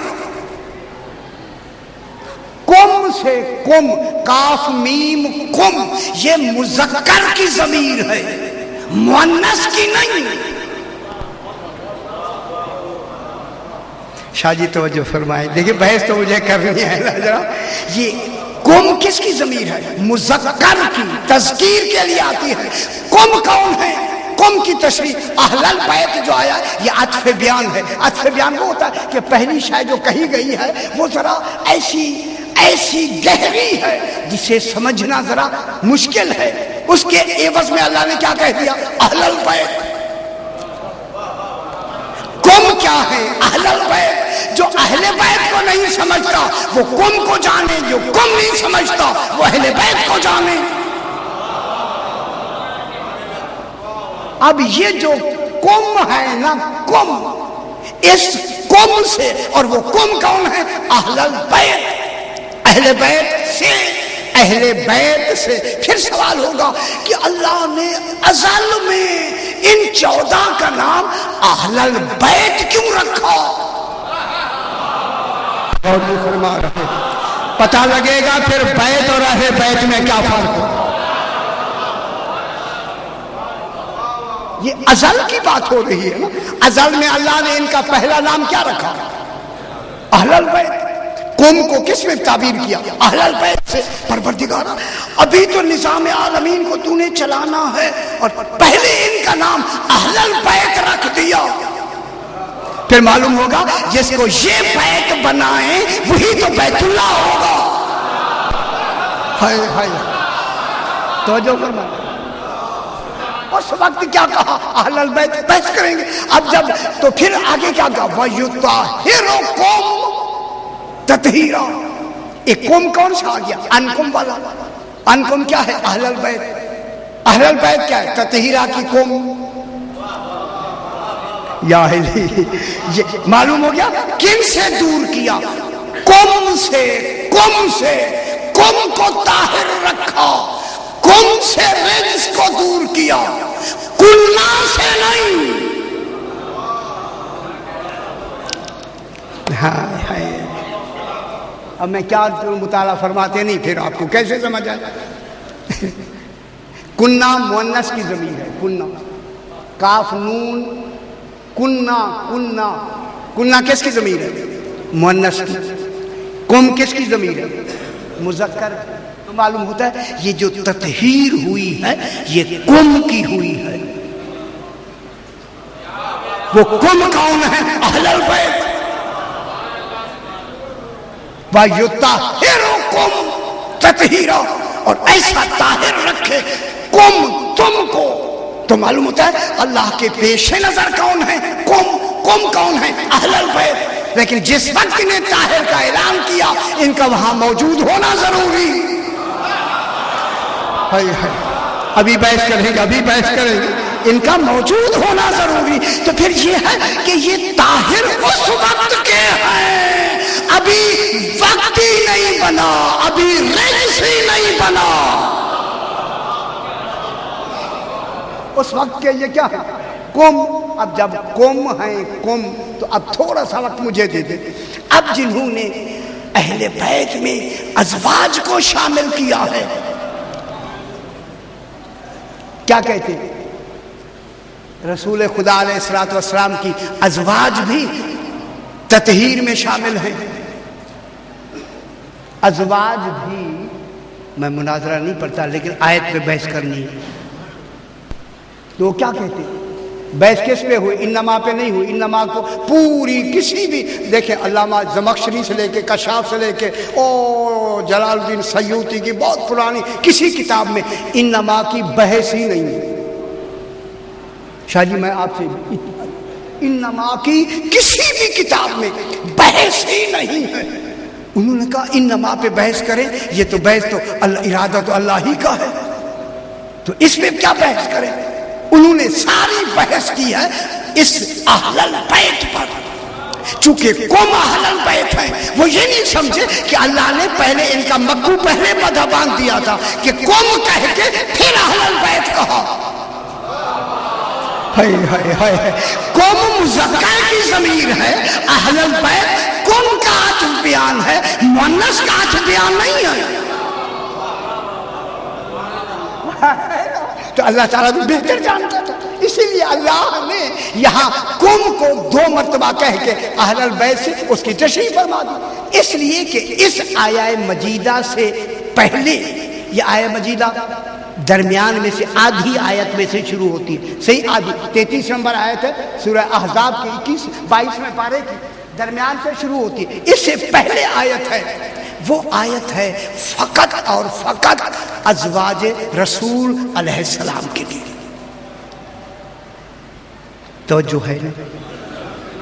کم سے. کم کاف میم کم، یہ مذکر کی ضمیر ہے، مؤنث کی نہیں. شاہ جی توجہ فرمائیں، دیکھیں بحث تو مجھے کرنی ہے ذرا. یہ کم کس کی ضمیر ہے؟ مذکر کی، تذکیر کے لیے آتی ہے. کم کون ہے؟ کم کی تشریح اہل البیت جو آیا یہ عطف بیان ہے. عطف بیان وہ ہوتا ہے کہ پہلی شے جو کہی گئی ہے وہ ذرا ایسی گہری ہے جسے سمجھنا ذرا مشکل ہے. اس کے عوض میں اللہ نے کیا کہہ دیا؟ اہل البیت. کم کیا ہے؟ اہل البیت. جو اہل بیت کو نہیں سمجھتا وہ کم کو جانے، جو کم نہیں سمجھتا وہ اہل بیت کو جانے. اب یہ جو کم ہے نا، کم، اس کم سے، اور وہ کم کون ہے؟ اہل البیت. اہل بیت سے. اہل بیت سے. پھر سوال ہوگا کہ اللہ نے ازل میں ان 14 کا نام اہل البیت کیوں رکھا؟ اور یہ فرما رہے پتہ لگے گا پھر بیت اور اہل بیت میں کیا فرق ہے. یہ ازل کی بات ہو رہی ہے نا. ازل میں اللہ نے ان کا پہلا نام کیا رکھا؟ اہل البیت. قوم کو کس میں تعبیر کیا؟ اہل البیت سے. پروردگارا ابھی تو نظام عالمین کو تو نے چلانا ہے اور پہلے ان کا نام اہل البیت رکھ دیا. پھر معلوم ہوگا جس کو یہ بیت بنائیں وہی تو بیت اللہ ہوگا. ہائے ہائے توجہ فرمائیں. اس وقت کیا کہا؟ اہل البیت. بحث کریں گے اب جب. تو پھر آگے کیا کہا؟ وَيُطَهِّرُكُمْ تطہیرا. ایک قوم کون سا آ گیا؟ انکم والا. انکم کیا ہے؟ اہل البیت. اہل البیت کیا ہے؟ تطہیرا کی قوم. یا یہ معلوم ہو گیا کن سے دور کیا؟ قوم سے. قوم سے. قوم کو طاہر رکھا. قوم سے رجس کو دور کیا. کلنا سے نہیں. اب میں کیا مطالعہ فرماتے نہیں پھر آپ کو کیسے سمجھ آئے؟ کننا مؤنث کی ضمیر ہے. کننا کاف نون. کننا. کننا. کننا کس کی ضمیر ہے؟ مؤنث کی. کم کس کی ضمیر ہے؟ مذکر. تو معلوم ہوتا ہے یہ جو تطہیر ہوئی ہے یہ قم کی ہوئی ہے. وہ قم کون ہے؟ اہل البیت. وَيُطَهِّرُكُمْ تَطْهِيرًا، اور ایسا طاہر رکھے قم تم کو. تو معلوم ہوتا ہے اللہ کے پیش نظر کون ہے؟ قم کون ہے؟ اہل البیت. لیکن جس وقت نے طاہر کا اعلان کیا ان کا وہاں موجود ہونا ضروری. ابھی بحث کریں گے ان کا موجود ہونا ضروری. تو پھر یہ ہے کہ یہ طاہر اس وقت کے ہیں، ابھی وقت ہی نہیں بنا، ابھی رئیس ہی نہیں بنا. اس وقت کے یہ کیا ہے؟ قم. اب جب قم ہیں قم تو اب تھوڑا سا وقت مجھے دے دے. اب جنہوں نے اہل بیت میں ازواج کو شامل کیا ہے کیا کہتے ہیں؟ رسول خدا علیہ الصلوۃ والسلام کی ازواج بھی تطہیر میں شامل ہیں. ازواج بھی، میں مناظرہ نہیں پڑھتا لیکن آیت پہ بحث کرنی ہے. تو کیا کہتے ہیں؟ بحث کس پہ ہوئی؟ انما پہ نہیں ہوئی. انما کو پوری کسی بھی دیکھیں علامہ زمخشری سے لے کے کشاف سے لے کے جلال الدین سیوطی کی بہت پرانی کسی کتاب میں انما کی بحث ہی نہیں ہے. شاہ جی میں آپ سے انما کی کسی بھی کتاب میں بحث ہی نہیں ہے. انہوں نے کہا انما پہ بحث کریں، یہ تو بحث تو ارادہ تو اللہ ہی کا ہے، تو اس میں کیا بحث کریں؟ انہوں نے ساری بحث کی ہے اس اہل البیت پر. چونکہ قوم اہل البیت ہیں، وہ یہ نہیں سمجھے کہ اللہ نے پہلے ان کا مکو پہلے مدہ باندھ دیا تھا کہ قوم کہہ کے پھر اہل البیت کہا. قوم مذکر کی ضمیر ہے، اہل البیت قوم کا عطف بیان ہے، مؤنث کا عطف بیان نہیں ہے. تو اللہ تعالیٰ بھی بہتر جانتا تھا، اسی لیے اللہ نے یہاں قوم کو 2 مرتبہ کہہ کے اہل البیت سے اس کی تشریح فرما دی. اس لیے کہ اس آیہ مجیدہ سے پہلے یہ آیہ مجیدہ درمیان میں سے آدھی آیت میں سے شروع ہوتی ہے. صحیح آدھی 33 نمبر آیت ہے سورہ احزاب کی 21-22 پارے کی، درمیان سے شروع ہوتی ہے. اس سے پہلے آیت ہے وہ آیت ہے فقط اور فقط ازواج رسول علیہ السلام کے لیے. توجہ ہے نا؟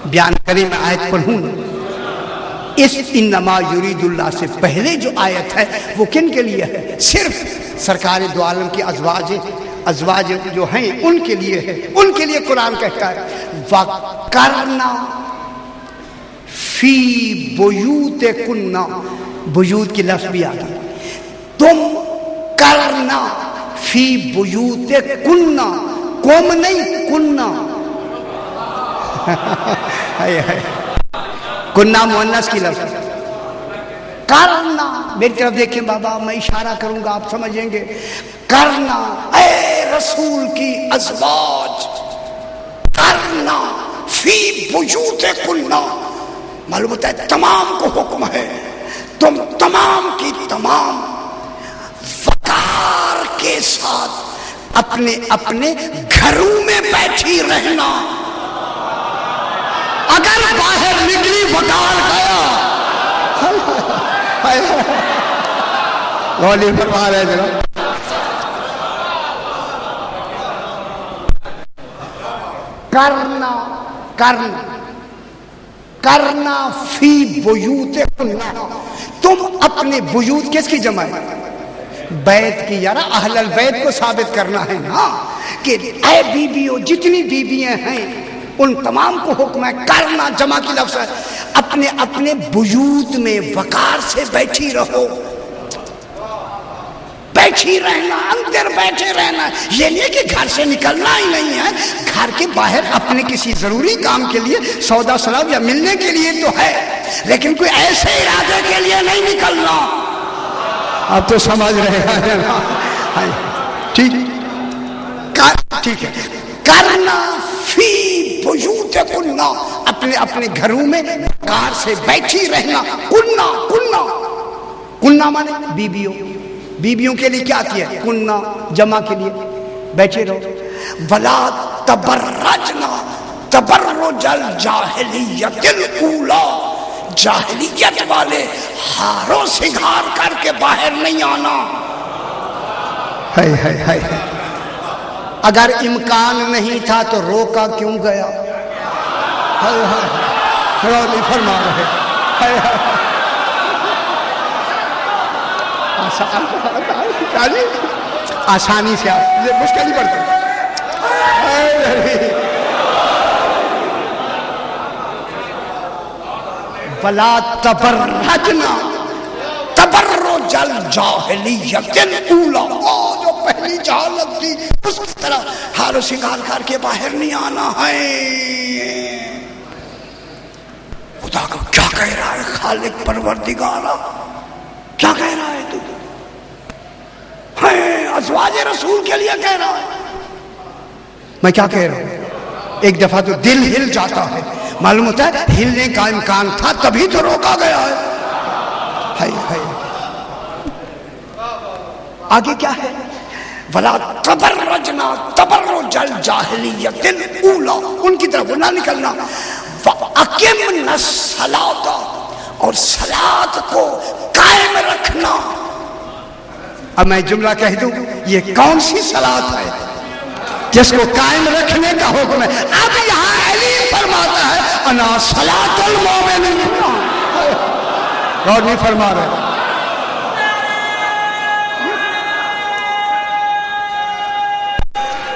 بیان کریں میں آیت پڑھوں. اس انما یرید اللہ سے پہلے جو آیت ہے وہ کن کے لیے ہے؟ صرف سرکار دو عالم کی ازواج جو ہیں ان کے لیے ہے. ان کے لیے قرآن کہتا ہے وَقَرْنَا فِي بُيُوتِكُنَّ، بیوت کی لفظ بھی آگئی. تم کرنا فی بیوتکن، قوم نہیں کننا. کننا مؤنث کی لفظ. کرنا، میری طرف دیکھیں بابا، میں اشارہ کروں گا آپ سمجھیں گے. کرنا اے رسول کی ازواج، کرنا فی بیوتکن، معلوم ہوتا ہے تمام کو حکم ہے تم تمام کی تمام وقار کے ساتھ اپنے اپنے گھروں میں بیٹھی رہنا. اگر باہر نکلی وقار گیا. غولی فرما رہے ذرا. کرنا کرنا کرنا فی بیوتکن، تم اپنے بیوت کس کی جمع ہے؟ بیت کی. یار اہل البیت کو ثابت کرنا ہے نا کہ اے بیویوں، جتنی بیویاں ہیں ان تمام کو حکم ہے. کرنا جمع کی لفظ ہے، اپنے اپنے بیوت میں وقار سے بیٹھی رہو. بیٹھی رہنا، اندر بیٹھے رہنا. یہ نہیں کہ گھر سے نکلنا ہی نہیں ہے، گھر کے باہر اپنے کسی ضروری کام کے لیے، سودا سلام یا ملنے کے لیے تو ہے، لیکن کوئی ایسے ارادے کے لیے نہیں نکلنا. آپ تو سمجھ رہے ہیں نا؟ ٹھیک ہے. کرنا فی بیوتکن، اپنے اپنے گھروں میں وقار سے بیٹھی رہنا. کننا کننا کننا مانے بیبیوں. بیویوں کے لیے کیا کیا؟ کننا جمع کے لیے بیٹھے رہو. ولا تبرجنا تبرج الجاہلیت الاولی، جاہلیت والے ہاروں سنگھار کر کے باہر نہیں آنا. ہے اگر امکان نہیں تھا تو روکا کیوں گیا؟ نہیں فرما رہے. آسانی سے آپ مشکل نہیں پڑتا. ولا تبرجنا تبرج الجاہلیت الاولی، جو پہلی جہالت تھی اس کی طرح ہار و سنگار کر کے باہر نہیں آنا ہے. خدا کو کیا کہہ رہا ہے خالق پروردگارا؟ کیا کہہ رہا ہے تو؟ ازواج رسول کے لیے کہہ رہا ہے. میں کیا کہہ رہا ہوں؟ ایک دفعہ تو دل ہل جاتا ہے. معلوم ہوتا ہے ہلنے کا امکان تھا تبھی تو روکا گیا ہے. آگے کیا ہے؟ ولا تبرجنا تبرج الجاہلیت الاولی، ان کی طرف نہ نکلنا. وَأَقِمْنَا الصَّلَاةَ، اور صلاۃ کو قائم رکھنا. اب میں جملہ کہہ دوں، یہ کون سی صلاۃ ہے جس کو قائم رکھنے کا حکم ہے؟ اب یہاں علی فرماتا ہے انا صلاۃ المؤمنین. اور نہیں فرما رہے.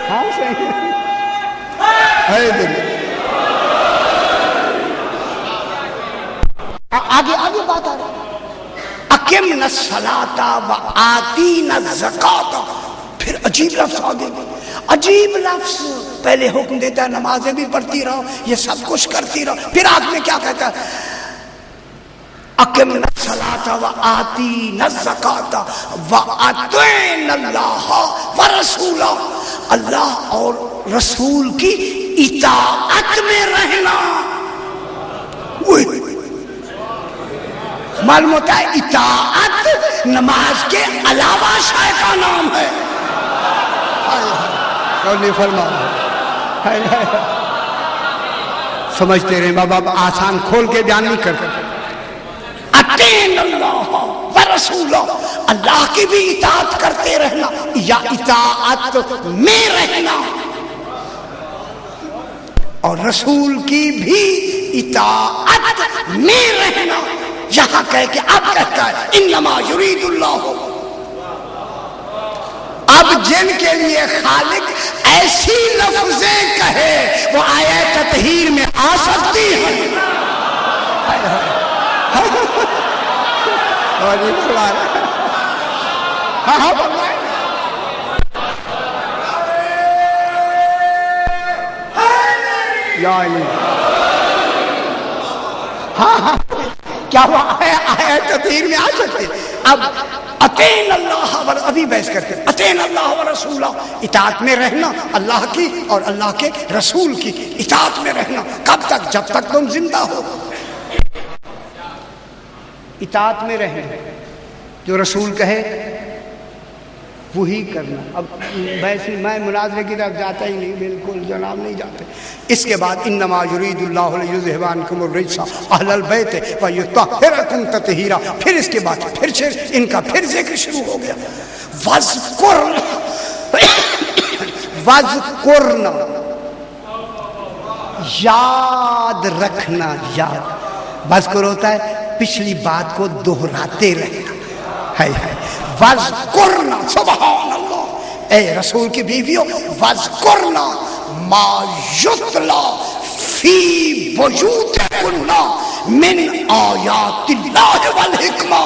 ہاں صحیح ہے. آگے بات آ رہی. اقمنا الصلاۃ وآتینا الزکاۃ. پھر عجیب لفظ آگے، عجیب لفظ. پہلے حکم دیتا ہے نمازیں بھی پڑھتی رہو، یہ سب کچھ کرتی رہو. پھر آخر میں کیا کہتا ہے؟ اقمنا الصلاۃ وآتینا الزکاۃ واطعنا اللہ ورسولہ. اللہ اور رسول کی اطاعت میں رہنا. معلوم ہوتا ہے اطاعت نماز کے علاوہ شے کا نام ہے. سمجھتے رہے بابا، آسان کھول کے بیان نہیں کرتے. اطیعنا اللہ ورسولہ، اللہ کی بھی اطاعت کرتے رہنا یا اطاعت میں رہنا، اور رسول کی بھی اطاعت میں رہنا. یہاں کہہ کے اب کہتا ہے انما یرید اللہ. اب جن کے لیے خالق ایسی لفظیں کہے وہ آیت تطہیر میں آ سکتی ہے. کیا وہ آیت تطہیر میں آ سکتے؟ اب اطیعنا اللہ، ابھی بحث کرتے ہیں اطیعنا اللہ ورسولہ، اطاعت میں رہنا اللہ کی اور اللہ کے رسول کی اطاعت میں رہنا. کب تک؟ جب تک تم زندہ ہو. اطاعت میں رہنا، جو رسول کہے وہی کرنا. اب ویسے میں مناظرے کی طرف جاتا ہی نہیں، بالکل جناب نہیں جاتے. اس کے بعد انما یرید اللہ لیذھب عنکم الرجس اہل البیت ویطہرکم تطہیرا. پھر اس کے بعد پھر ان کا پھر ذکر شروع ہو گیا. وذکرنا، یاد رکھنا. یاد وذکر ہوتا ہے پچھلی بات کو دہراتے رہنا. ہے وذکرنا، سبحان اللہ. اے رسول کی بیویوں، وذکرنا ما یتلی فی بیوتکن من آیات اللہ والحکمہ.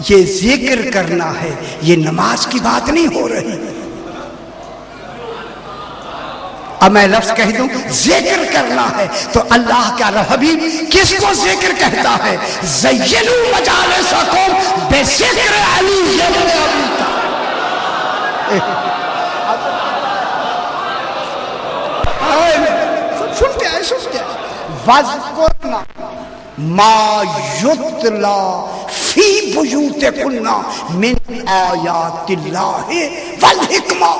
یہ ذکر کرنا ہے، یہ نماز کی بات نہیں ہو رہی. اب میں لفظ کہہ دوں ذکر کرنا ہے تو اللہ کا حبیب کس کو ذکر کہتا ہے؟ زینوا مجالسکم بذکر علی ابن ابی طالب. سنتے ہیں وذکرنا ما یتلی فی بیوتکن من آیات اللہ والحکمہ،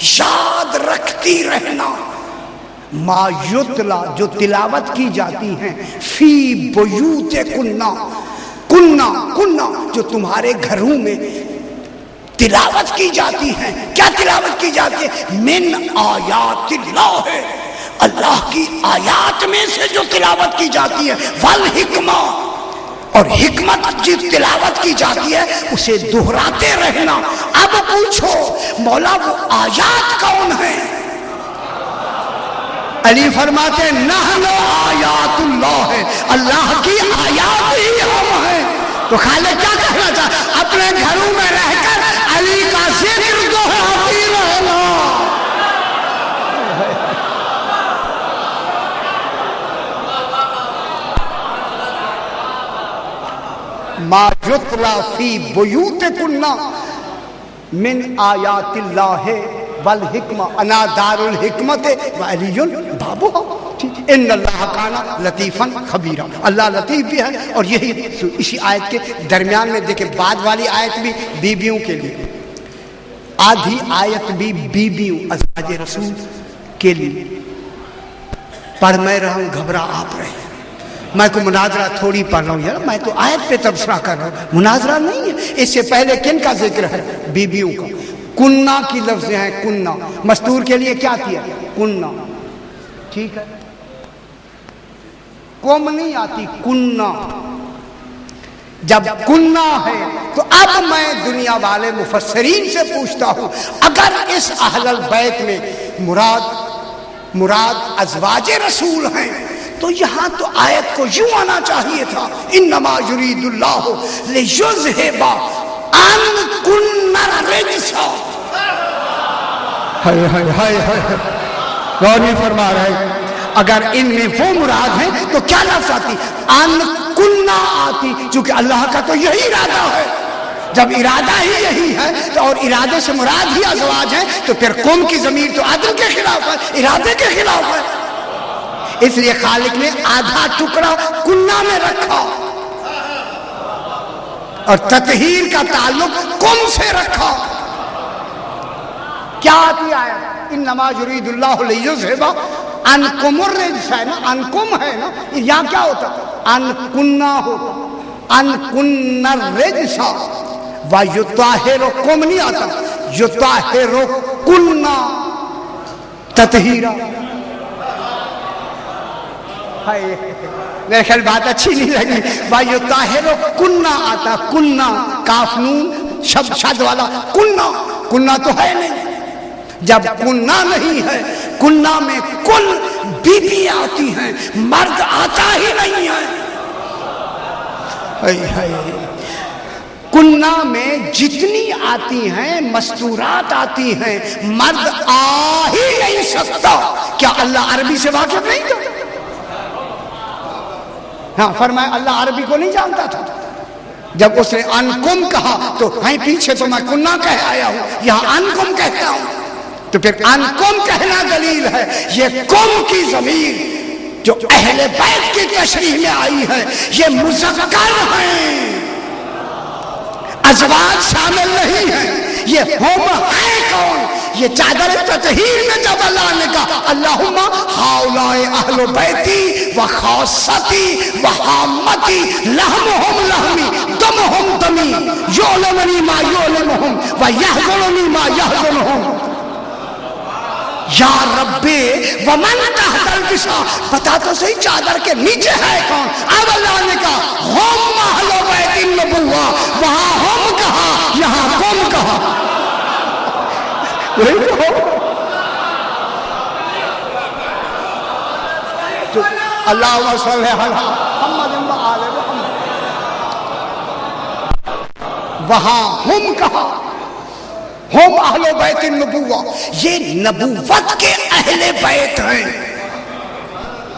یاد رکھتی رہنا ما یتلا، جو تلاوت کی جاتی ہیں، فی بیوتکن، کنہ جو تمہارے گھروں میں تلاوت کی جاتی ہیں. کیا تلاوت کی جاتی ہے؟ من آیات اللہ، اللہ کی آیات میں سے جو تلاوت کی جاتی ہے، والحکمہ، اور حکمت جس تلاوت کی جاتی ہے اسے دہراتے رہنا. اب پوچھو مولا وہ آیات کون ہیں؟ علی فرماتے نحن آیات اللہ، اللہ کی آیات ہی ہم ہیں. تو خالق کیا کہنا چاہتا؟ اپنے گھروں میں رہ کر علی کا ذکر دہراتی رہنا. ما یتلا فی بیوتکن من آیات اللہ والحکمہ انا دار الحکمت وعلی بابوہا. ان اللہ کان لطیفا خبیرا، اللہ لطیف بھی ہے. اور یہی اسی آیت کے درمیان میں دیکھیں بعد والی آیت بھی بیویوں کے لیے، آدھی آیت بھی بیویوں ازواج رسول کے لیے. پڑھ میں رہا ہوں، گھبرا آپ رہے ہیں. میں کوئی مناظرہ تھوڑی پڑھ رہا ہوں یار، میں تو آیت پہ تبصرہ کر رہا ہوں، مناظرہ نہیں ہے. اس سے پہلے کن کا ذکر ہے؟ بیویوں کا. کنہ کی لفظیں ہیں، کنہ. مستور کے لیے کیا کیا؟ کنہ. ٹھیک ہے، قوم نہیں آتی، کنہ. جب کنہ ہے تو اب میں دنیا والے مفسرین سے پوچھتا ہوں، اگر اس اہل البیت میں مراد ازواج رسول ہیں تو یہاں تو آیت کو یوں آنا چاہیے تھا، انما یرید اللہ لیذھب عنکم الرجس. ہائے ہائے ہائے ہائے، غور نہیں فرما رہے. اگر ان میں وہ مراد ہیں تو کیا لفظ آتی؟ عنکم آتی، چونکہ اللہ کا تو یہی ارادہ ہے. جب ارادہ ہی یہی ہے تو اور ارادے سے مراد ہی ازواج ہیں تو پھر قوم کی ضمیر تو عدل کے خلاف ہے، ارادے کے خلاف ہے. اس لیے خالق نے آدھا ٹکڑا کنہ میں رکھا اور تطہیر کا تعلق قوم سے رکھا. کیا آتی آیت؟ انما یرید اللہ لیذھب عنکم الرجس ہے نا، عنکم ہے نا، یہاں کیا ہوتا؟ عنکنہ ہوتا، عنکن الرجس. ویطہرکم نہیں آتا، یطہرکن تطہیرا. میرے خیال بات اچھی نہیں لگی. ویطہرکن آتا، کنہ کاف نون شد والا، کنہ تو ہے نہیں. جب کنہ نہیں ہے، کنہ میں کل بیوی آتی ہیں، مرد آتا ہی نہیں ہے. کنہ میں جتنی آتی ہیں مستورات آتی ہیں، مرد آ ہی نہیں سکتا. کیا اللہ عربی سے واقف نہیں تھا؟ ہاں فرمایا اللہ عربی کو نہیں جانتا تھا. جب اس نے انکم کہا تو ہیں پیچھے تو میں کنہ کہہ آیا ہوں، یہاں انکم کہتا ہوں. تو پھر انکم کہنا دلیل ہے. یہ کم کی ضمیر جو اہل بیت کی تشریح میں آئی ہے یہ مذکر ہیں، ازواج شامل نہیں ہیں. یہ ہم ہے کون؟ یہ چادر تطہیر میں جب اللہ نے کہا اللہم ہؤلاء اہل بیتی و خاصتی و حامتی لحمہم لحمی دمہم دمی یعلمنی ما یعلمہم و یحضرنی ما یحضرہم. یا رب ومن تحت الوسا، بتا تو صحیح چادر کے نیچے ہے کون؟ اب اللہ نے کہا ہم اہل بیت النبوہ، وہاں ہم کہا یہاں کم کہا. اللہم صلی علی محمد و آل محمد، وہاں ہم کہا ہم اہل بیت النبوہ. یہ نبوت کے اہل بیت ہیں.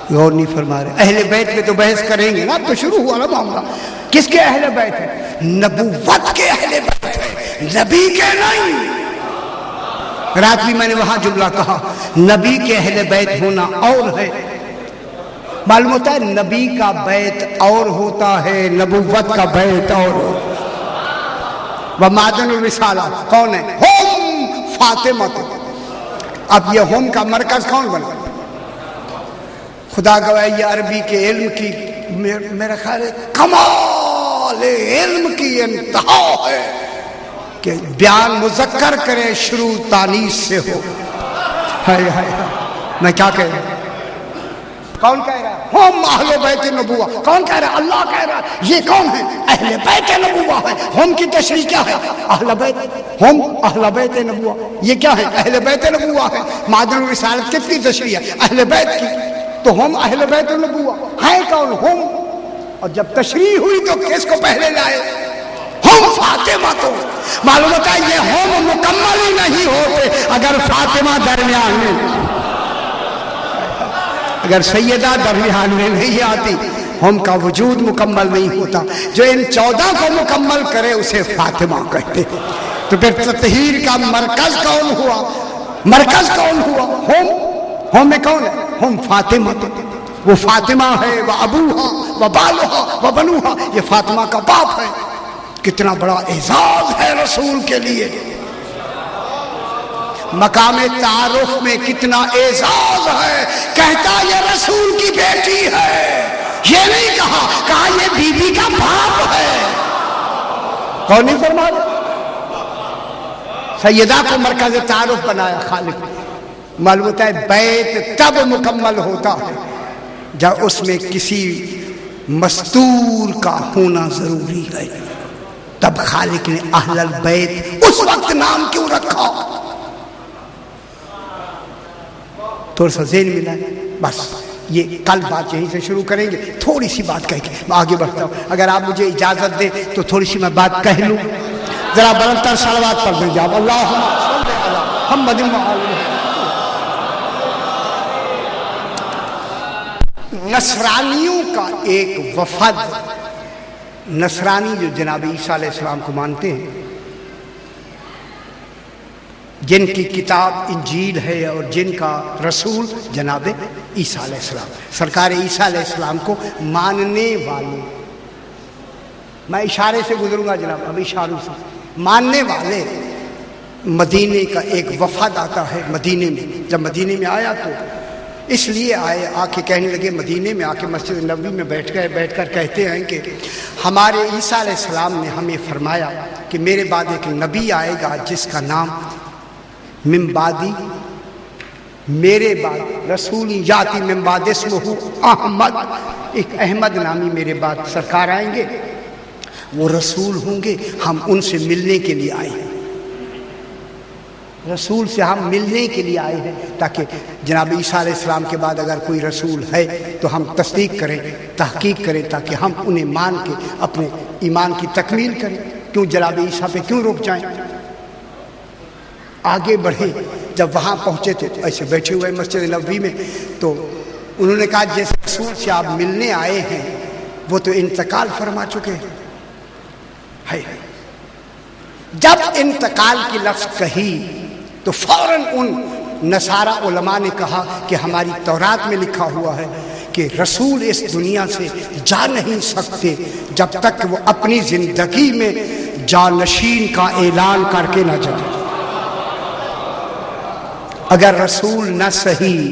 غور نہیں فرما رہے. اہل بیت میں تو بحث کریں گے نا، تو شروع ہوا نا معاملہ. کس کے اہل بیت ہیں؟ نبوت کے اہل بیت ہیں، نبی کے نہیں. رات بھی میں نے وہاں جملہ کہا، نبی کے اہل بیت ہونا اور ہے معلوم ہوتا ہے نبی کا بیت اور ہوتا ہے، نبوت کا بیت اور ہوتا ہے۔ وہ معدن الرسالہ کون ہے؟ ہوم فاطمہ۔ اب یہ ہوم کا مرکز کون بنا؟ خدا گواہ یہ عربی کے علم کی میرا خیال ہے کمال علم کی انتہا ہے کہ بیان مذکر کرے شروع تانیث سے ہو۔ ہائے ہائے میں کیا کہہ رہا ہوں؟ کون کہہ رہا ہے؟ ہم اہل بیت نبوہ۔ کون کہہ رہا ہے؟ اللہ کہہ رہا ہے۔ یہ کون ہے؟ اہل بیت نبوہ ہے۔ ہم کی تشریح کیا ہے؟ اہل بیت۔ ہم اہل بیت نبوہ، یہ کیا ہے؟ اہل بیت نبوہ ہے۔ معدن الرسالت کس کی تشریح ہے؟ اہل بیت کی۔ تو ہم اہل بیت نبوہ ہیں کون؟ ہم۔ اور جب تشریح ہوئی تو کس کو پہلے لائے؟ ہم فاطمہ کو۔ معلوم ہوتا ہے یہ ہم مکمل ہی نہیں ہوتے اگر فاطمہ درمیان میں، اگر سیدہ درمیان میں نہیں آتی ہم کا وجود مکمل نہیں ہوتا۔ جو ان 14 کو مکمل کرے اسے فاطمہ کہتے ہیں۔ تو پھر تطہیر کا مرکز کون ہوا؟ مرکز کون ہوا؟ ہم میں کون ہے؟ ہم فاطمہ۔ وہ فاطمہ ہے، وہ ابوہا وہ بالہا وہ بنوہا، یہ فاطمہ کا باپ ہے۔ کتنا بڑا اعزاز ہے رسول کے لیے، مقام تعارف میں کتنا اعزاز ہے۔ کہتا یہ رسول کی بیٹی ہے، یہ نہیں کہا یہ بی بی کا باپ ہے۔ کون نہیں فرما رہا؟ سیدہ کو مرکز تعارف بنایا خالق۔ معلوم ہوتا ہے بیت تب مکمل ہوتا ہے جب اس میں کسی مستور کا ہونا ضروری ہے۔ تب خالق نے اہل البیت اس وقت نام کیوں رکھا؟ تھوڑا سا ذہن ملا ہے بس۔ یہ کل بات یہیں سے شروع کریں گے۔ تھوڑی سی بات کہہ کے میں آگے بڑھتا ہوں، اگر آپ مجھے اجازت دیں تو تھوڑی سی میں بات کہہ لوں۔ ذرا بلند تر صلوات پڑھ دیں جاب اللہم صلی علی محمد وعلی۔ نصرانیوں کا ایک وفد، نصرانی جو جناب عیسیٰ علیہ السلام کو مانتے ہیں، جن کی کتاب انجیل ہے اور جن کا رسول جناب عیسیٰ علیہ السلام، سرکار عیسیٰ علیہ السلام کو ماننے والے، میں اشارے سے گزروں گا جناب، اب اشاروں سے، ماننے والے مدینے کا ایک وفد آتا ہے مدینے میں۔ جب مدینے میں آیا تو اس لیے آئے، آ کے کہنے لگے، مدینے میں آ کے مسجد نبوی میں بیٹھ کر کہتے ہیں کہ ہمارے عیسیٰ علیہ السلام نے ہمیں فرمایا کہ میرے بعد ایک نبی آئے گا جس کا نام من بعدی، میرے بعد رسول یاتی من بعد اسمہ احمد، ایک احمد نامی میرے بعد سرکار آئیں گے، وہ رسول ہوں گے، ہم ان سے ملنے کے لیے آئے ہیں۔ رسول سے ہم ملنے کے لیے آئے ہیں تاکہ جناب عیسیٰ علیہ السلام کے بعد اگر کوئی رسول ہے تو ہم تصدیق کریں، تحقیق کریں، تاکہ ہم انہیں مان کے اپنے ایمان کی تکمیل کریں۔ کیوں جناب عیسیٰ پہ کیوں رک جائیں، آگے بڑھیں۔ جب وہاں پہنچے تھے ایسے بیٹھے ہوئے مسجد نبوی میں، تو انہوں نے کہا جیسے رسول سے آپ ملنے آئے ہیں وہ تو انتقال فرما چکے ہیں۔ جب انتقال کی لفظ کہی تو فوراً ان نصارہ علماء نے کہا کہ ہماری تورات میں لکھا ہوا ہے کہ رسول اس دنیا سے جا نہیں سکتے جب تک کہ وہ اپنی زندگی میں جانشین کا اعلان کر کے نہ جائے۔ اگر رسول نہ صحیح،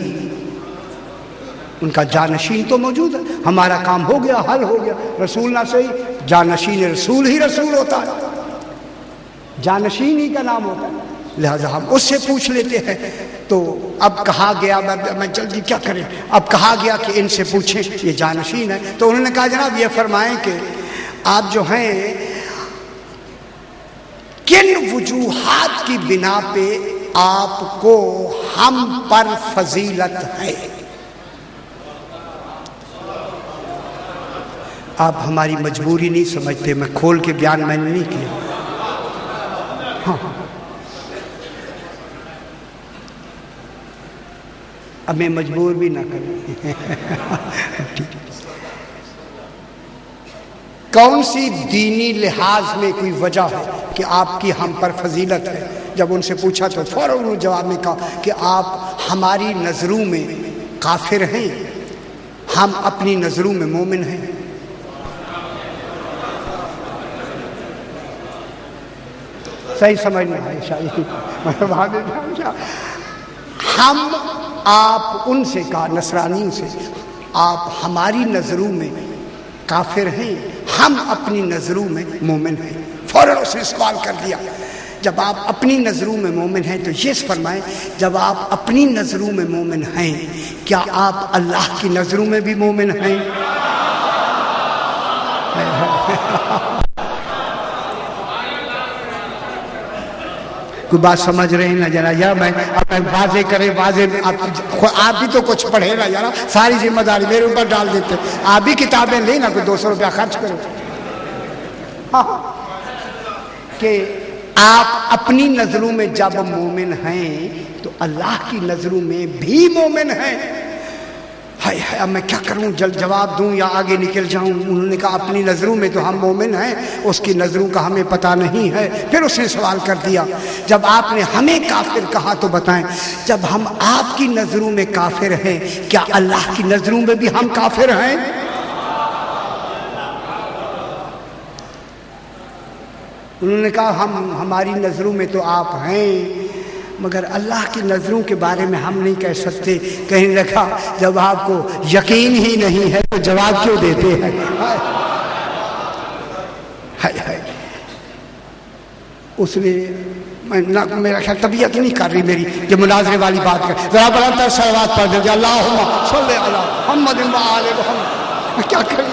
ان کا جانشین تو موجود ہے، ہمارا کام ہو گیا، حل ہو گیا۔ رسول نہ صحیح، جانشین رسول ہی رسول ہوتا ہے، جانشین ہی کا نام ہوتا ہے، لہذا ہم اس سے پوچھ لیتے ہیں۔ تو اب کہا گیا، میں جلدی کیا کریں، اب کہا گیا کہ ان سے پوچھیں، یہ جانشین ہے۔ تو انہوں نے کہا جناب یہ فرمائیں کہ آپ جو ہیں کن وجوہات کی بنا پہ آپ کو ہم پر فضیلت ہے؟ آپ ہماری مجبوری نہیں سمجھتے، میں کھول کے بیان میں نے نہیں کیا۔ ہاں اب میں مجبور بھی نہ کروں۔ کون سی دینی لحاظ میں کوئی وجہ ہے کہ آپ کی ہم پر فضیلت ہے؟ جب ان سے پوچھا تو فوراً انہوں نے جواب میں کہا کہ آپ ہماری نظروں میں کافر ہیں، ہم اپنی نظروں میں مومن ہیں؟ صحیح سمجھنا ہے شاید ہم آپ ان سے کہا، نصرانیوں سے، آپ ہماری نظروں میں کافر ہیں، ہم اپنی نظروں میں مومن ہیں۔ فوراً اس نے سوال کر دیا، جب آپ اپنی نظروں میں مومن ہیں تو یہ فرمائیں، جب آپ اپنی نظروں میں مومن ہیں کیا آپ اللہ کی نظروں میں بھی مومن ہیں؟ کوئی بات سمجھ رہے ہیں نا ذرا یار؟ میں واضح کرے، واضح آپ بھی تو کچھ پڑھے نا یار، ساری ذمہ داری میرے اوپر ڈال دیتے۔ آپ بھی کتابیں لیں نا، کوئی 200 روپیہ خرچ کرو۔ کہ آپ اپنی نظروں میں جب مومن ہیں تو اللہ کی نظروں میں بھی مومن ہیں۔ ہائے ہائے اب میں کیا کروں، جلد جواب دوں یا آگے نکل جاؤں؟ انہوں نے کہا اپنی نظروں میں تو ہم مومن ہیں، اس کی نظروں کا ہمیں پتہ نہیں ہے۔ پھر اس نے سوال کر دیا، جب آپ نے ہمیں کافر کہا تو بتائیں، جب ہم آپ کی نظروں میں کافر ہیں کیا اللہ کی نظروں میں بھی ہم کافر ہیں؟ انہوں نے کہا ہماری نظروں میں تو آپ ہیں، مگر اللہ کی نظروں کے بارے میں ہم نہیں کہہ سکتے۔ کہیں رکھا جب آپ کو یقین ہی نہیں ہے تو جواب کیوں دیتے ہیں؟ اس نے میرا خیال طبیعت نہیں کر رہی میری جو مناظرے والی بات کر، ذرا بلند تر صلوات پڑھ دیں، اللہم صلی علی محمد و آل محمد۔ کیا کریں،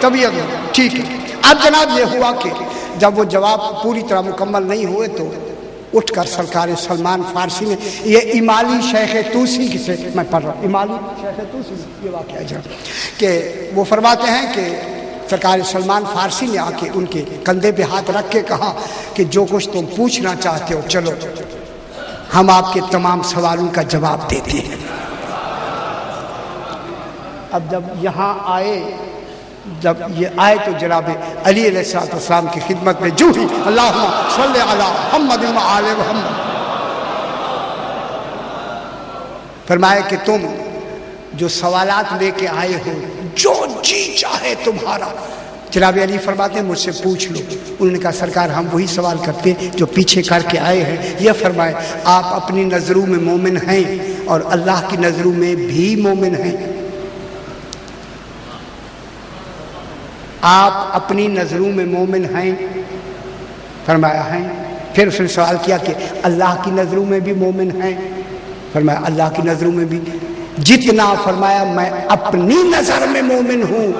طبیعت ٹھیک ہے۔ اب جناب یہ ہوا کہ جب وہ جواب پوری طرح مکمل نہیں ہوئے تو اٹھ کر سرکار سلمان فارسی نے، یہ امالی شیخ توسی سے میں پڑھ رہا ہوں، امالی شیخ توسی یہ واقعہ ہے کہ وہ فرماتے ہیں کہ سرکار سلمان فارسی نے آ کے ان کے کندھے پہ ہاتھ رکھ کے کہا کہ جو کچھ تم پوچھنا چاہتے ہو چلو ہم آپ کے تمام سوالوں کا جواب دیتے ہیں۔ اب جب یہاں آئے، جب یہ آئے تو جناب علی علیہ السلام کی خدمت میں جو ہی اللہم صلی علی محمد و آل محمد فرمایا کہ تم جو سوالات لے کے آئے ہو جو جی چاہے تمہارا، جناب علی فرماتے ہیں مجھ سے پوچھ لو۔ انہوں نے کہا سرکار ہم وہی سوال کرتے جو پیچھے کر کے آئے ہیں۔ یہ فرمائے آپ اپنی نظروں میں مومن ہیں اور اللہ کی نظروں میں بھی مومن ہیں؟ آپ اپنی نظروں میں مومن ہیں؟ فرمایا ہیں۔ پھر اس نے سوال کیا کہ اللہ کی نظروں میں بھی مومن ہیں؟ فرمایا اللہ کی نظروں میں بھی جتنا، فرمایا میں اپنی نظر میں مومن ہوں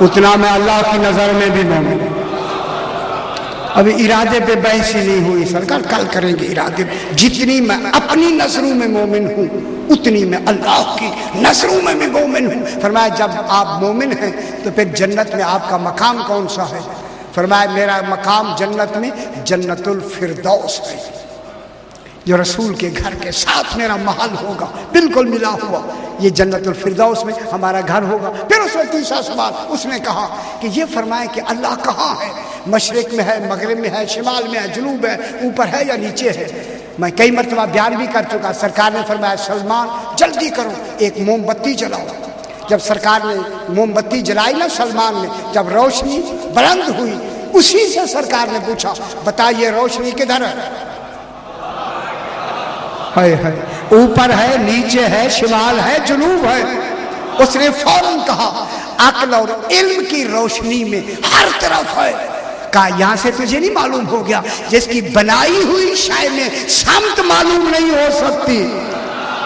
اتنا میں اللہ کی نظر میں بھی مومن ہوں۔ ابھی ارادے پہ بحث ہی نہیں ہوئی سرکار، کل کریں گے ارادے۔ جتنی میں اپنی نظروں میں مومن ہوں اتنی میں اللہ کی نظروں میں بھی مومن ہوں۔ فرمایا جب آپ مومن ہیں تو پھر جنت میں آپ کا مقام کون سا ہے؟ فرمایا میرا مقام جنت میں جنت الفردوس ہے، جو رسول کے گھر کے ساتھ میرا محل ہوگا، بالکل ملا ہوا، یہ جنت الفردوس میں ہمارا گھر ہوگا۔ پھر اس نے تیسرا سوال اس نے کہا کہ یہ فرمائے کہ اللہ کہاں ہے؟ مشرق میں ہے، مغرب میں ہے، شمال میں ہے، جنوب ہے، اوپر ہے یا نیچے ہے؟ میں کئی مرتبہ بیان بھی کر چکا۔ سرکار نے فرمایا سلمان جلدی کرو ایک موم بتی جلاؤ۔ جب سرکار نے موم بتی جلائی نا سلمان نے، جب روشنی بلند ہوئی اسی سے سرکار نے پوچھا بتائیے روشنی کدھر ہے؟ اوپر ہے، نیچے ہے، شمال ہے، جنوب ہے؟ اس نے فوراً کہا عقل اور علم کی روشنی میں ہر طرف ہے۔ کہا یہاں سے تجھے نہیں معلوم ہو گیا جس کی بنائی ہوئی شے میں سمت معلوم نہیں ہو سکتی؟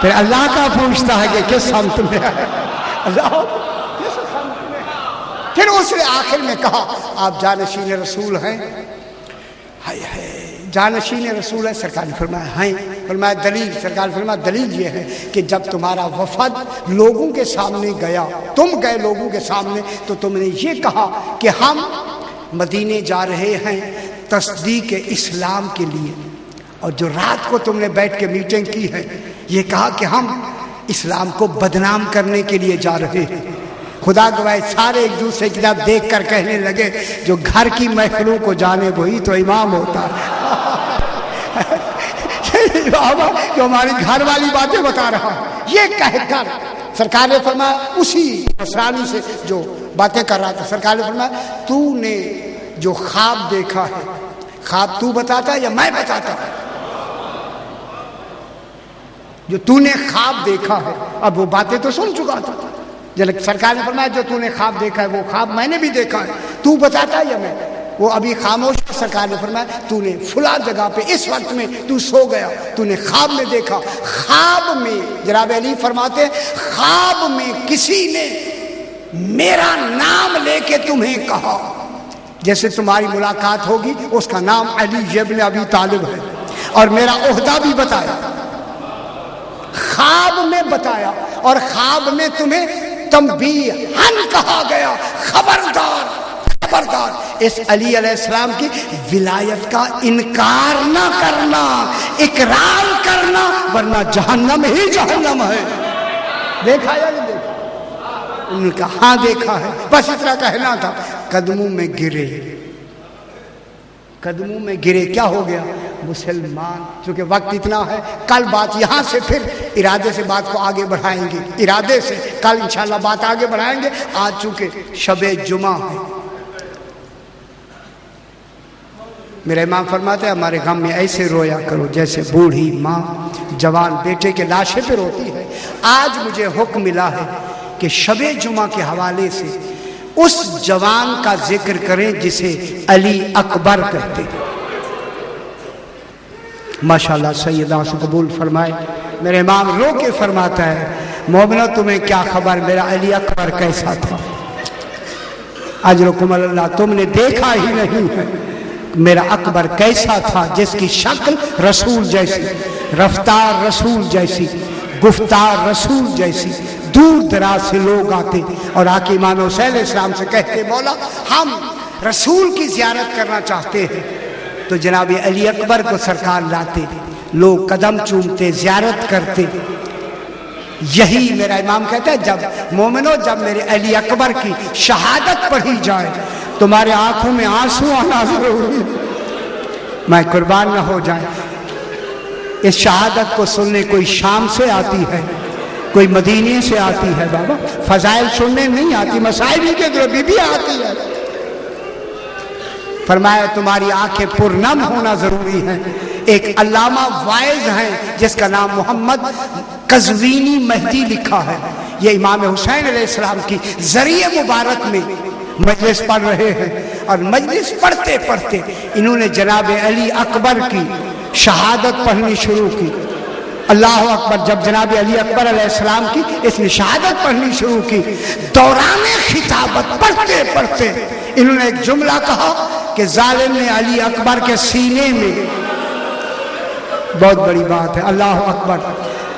پھر اللہ کا پوچھتا ہے کہ کس سمت میں ہے؟ اللہ کس سمت میں ہے؟ پھر اس نے آخر میں کہا آپ جانشین رسول ہیں؟ جانشین رسول ہے؟ سرکار نے فرمایا ہیں۔ فرمایا دلیل؟ سرکار نے فرمایا دلیل یہ ہے کہ جب تمہارا وفد لوگوں کے سامنے گیا، تم گئے لوگوں کے سامنے، تو تم نے یہ کہا کہ ہم مدینے جا رہے ہیں تصدیق اسلام کے لیے، اور جو رات کو تم نے بیٹھ کے میٹنگ کی ہے یہ کہا کہ ہم اسلام کو بدنام کرنے کے لیے جا رہے ہیں۔ خدا گواہ سارے ایک دوسرے کی طرف دیکھ کر کہنے لگے جو گھر کی محفلوں کو جانے وہی تو امام ہوتا ہے۔ جو ہماری گھر والی باتیں بتا رہا ہوں، یہ کہہ کر سرکار نے فرمایا اسی نصرانی سے جو باتیں کر رہا تھا، سرکار نے فرمایا تو نے جو خواب دیکھا ہے، خواب تو بتاتا یا میں بتاتا؟ جو تو نے خواب دیکھا ہے، اب وہ باتیں تو سن چکا تھا، جب سرکار نے فرمایا جو تو نے خواب دیکھا ہے وہ خواب میں نے بھی دیکھا ہے، تو بتاتا یا میں؟ وہ ابھی خاموش. سرکار نے فرمایا تو نے فلاں جگہ پہ اس وقت میں تو سو گیا، تو نے خواب میں دیکھا. خواب میں جناب علی فرماتے خواب میں کسی نے میرا نام لے کے تمہیں کہا، جیسے تمہاری ملاقات ہوگی اس کا نام علی ابن ابی طالب ہے اور میرا عہدہ بھی بتایا، خواب میں بتایا، اور خواب میں تمہیں تنبیہاً کہا گیا خبردار خبردار اس علی علیہ السلام کی ولایت کا انکار نہ کرنا، اقرار کرنا، ورنہ جہنم ہی جہنم ہے. دیکھا یا نہیں دیکھا؟ انہوں نے کہا ہاں دیکھا ہے، بس اتنا کہنا تھا. قدموں میں گرے، قدموں میں گرے. کیا ہو گیا؟ مسلمان. چونکہ وقت اتنا ہے، کل بات یہاں سے پھر ارادے سے بات کو آگے بڑھائیں گے، ارادے سے کل انشاءاللہ بات آگے بڑھائیں گے. آج چونکہ شب جمعہ ہے، میرے امام فرماتے ہیں ہمارے غم میں ایسے رویا کرو جیسے بوڑھی ماں جوان بیٹے کے لاشے پہ روتی ہے. آج مجھے حکم ملا ہے کہ شب جمعہ کے حوالے سے اس جوان کا ذکر کریں جسے علی اکبر کہتے ہیں. ماشاءاللہ سیدہ سے قبول فرمائے. میرے امام رو کے فرماتا ہے مومنو تمہیں کیا خبر میرا علی اکبر کیسا تھا؟ اجرکم اللہ، تم نے دیکھا ہی نہیں ہے میرا اکبر کیسا تھا، جس کی شکل رسول جیسی، رفتار رسول جیسی، گفتار رسول جیسی. دور دراز سے لوگ آتے اور آ کے امام حسین علیہ السلام سے کہتے مولا ہم رسول کی زیارت کرنا چاہتے ہیں، تو جناب علی اکبر کو سرکار لاتے، لوگ قدم چومتے، زیارت کرتے. یہی میرا امام کہتا ہے جب مومنو جب میرے علی اکبر کی شہادت پڑھی جائے تمہارے آنکھوں میں آنسو آنا ضروری، میں قربان نہ ہو جائے. اس شہادت کو سننے کوئی شام سے آتی ہے، کوئی مدینے سے آتی ہے، بابا فضائل سننے نہیں آتی، مسائل کے در بھی آتی ہے. فرمایا تمہاری آنکھیں پرنم ہونا ضروری ہے. ایک علامہ وائز ہیں جس کا نام محمد قزوینی مہدی لکھا ہے، یہ امام حسین علیہ السلام کی ذریعہ مبارک میں مجلس پڑھ رہے ہیں، اور مجلس پڑھتے پڑھتے انہوں نے جناب علی اکبر کی شہادت پڑھنی شروع کی. اللہ اکبر. جب جناب علی اکبر علیہ السلام کی اس نے شہادت پڑھنی شروع کی، دوران خطابت پڑھتے پڑھتے انہوں نے ایک جملہ کہا کہ ظالم نے علی اکبر کے سینے میں، بہت بڑی بات ہے، اللہ اکبر،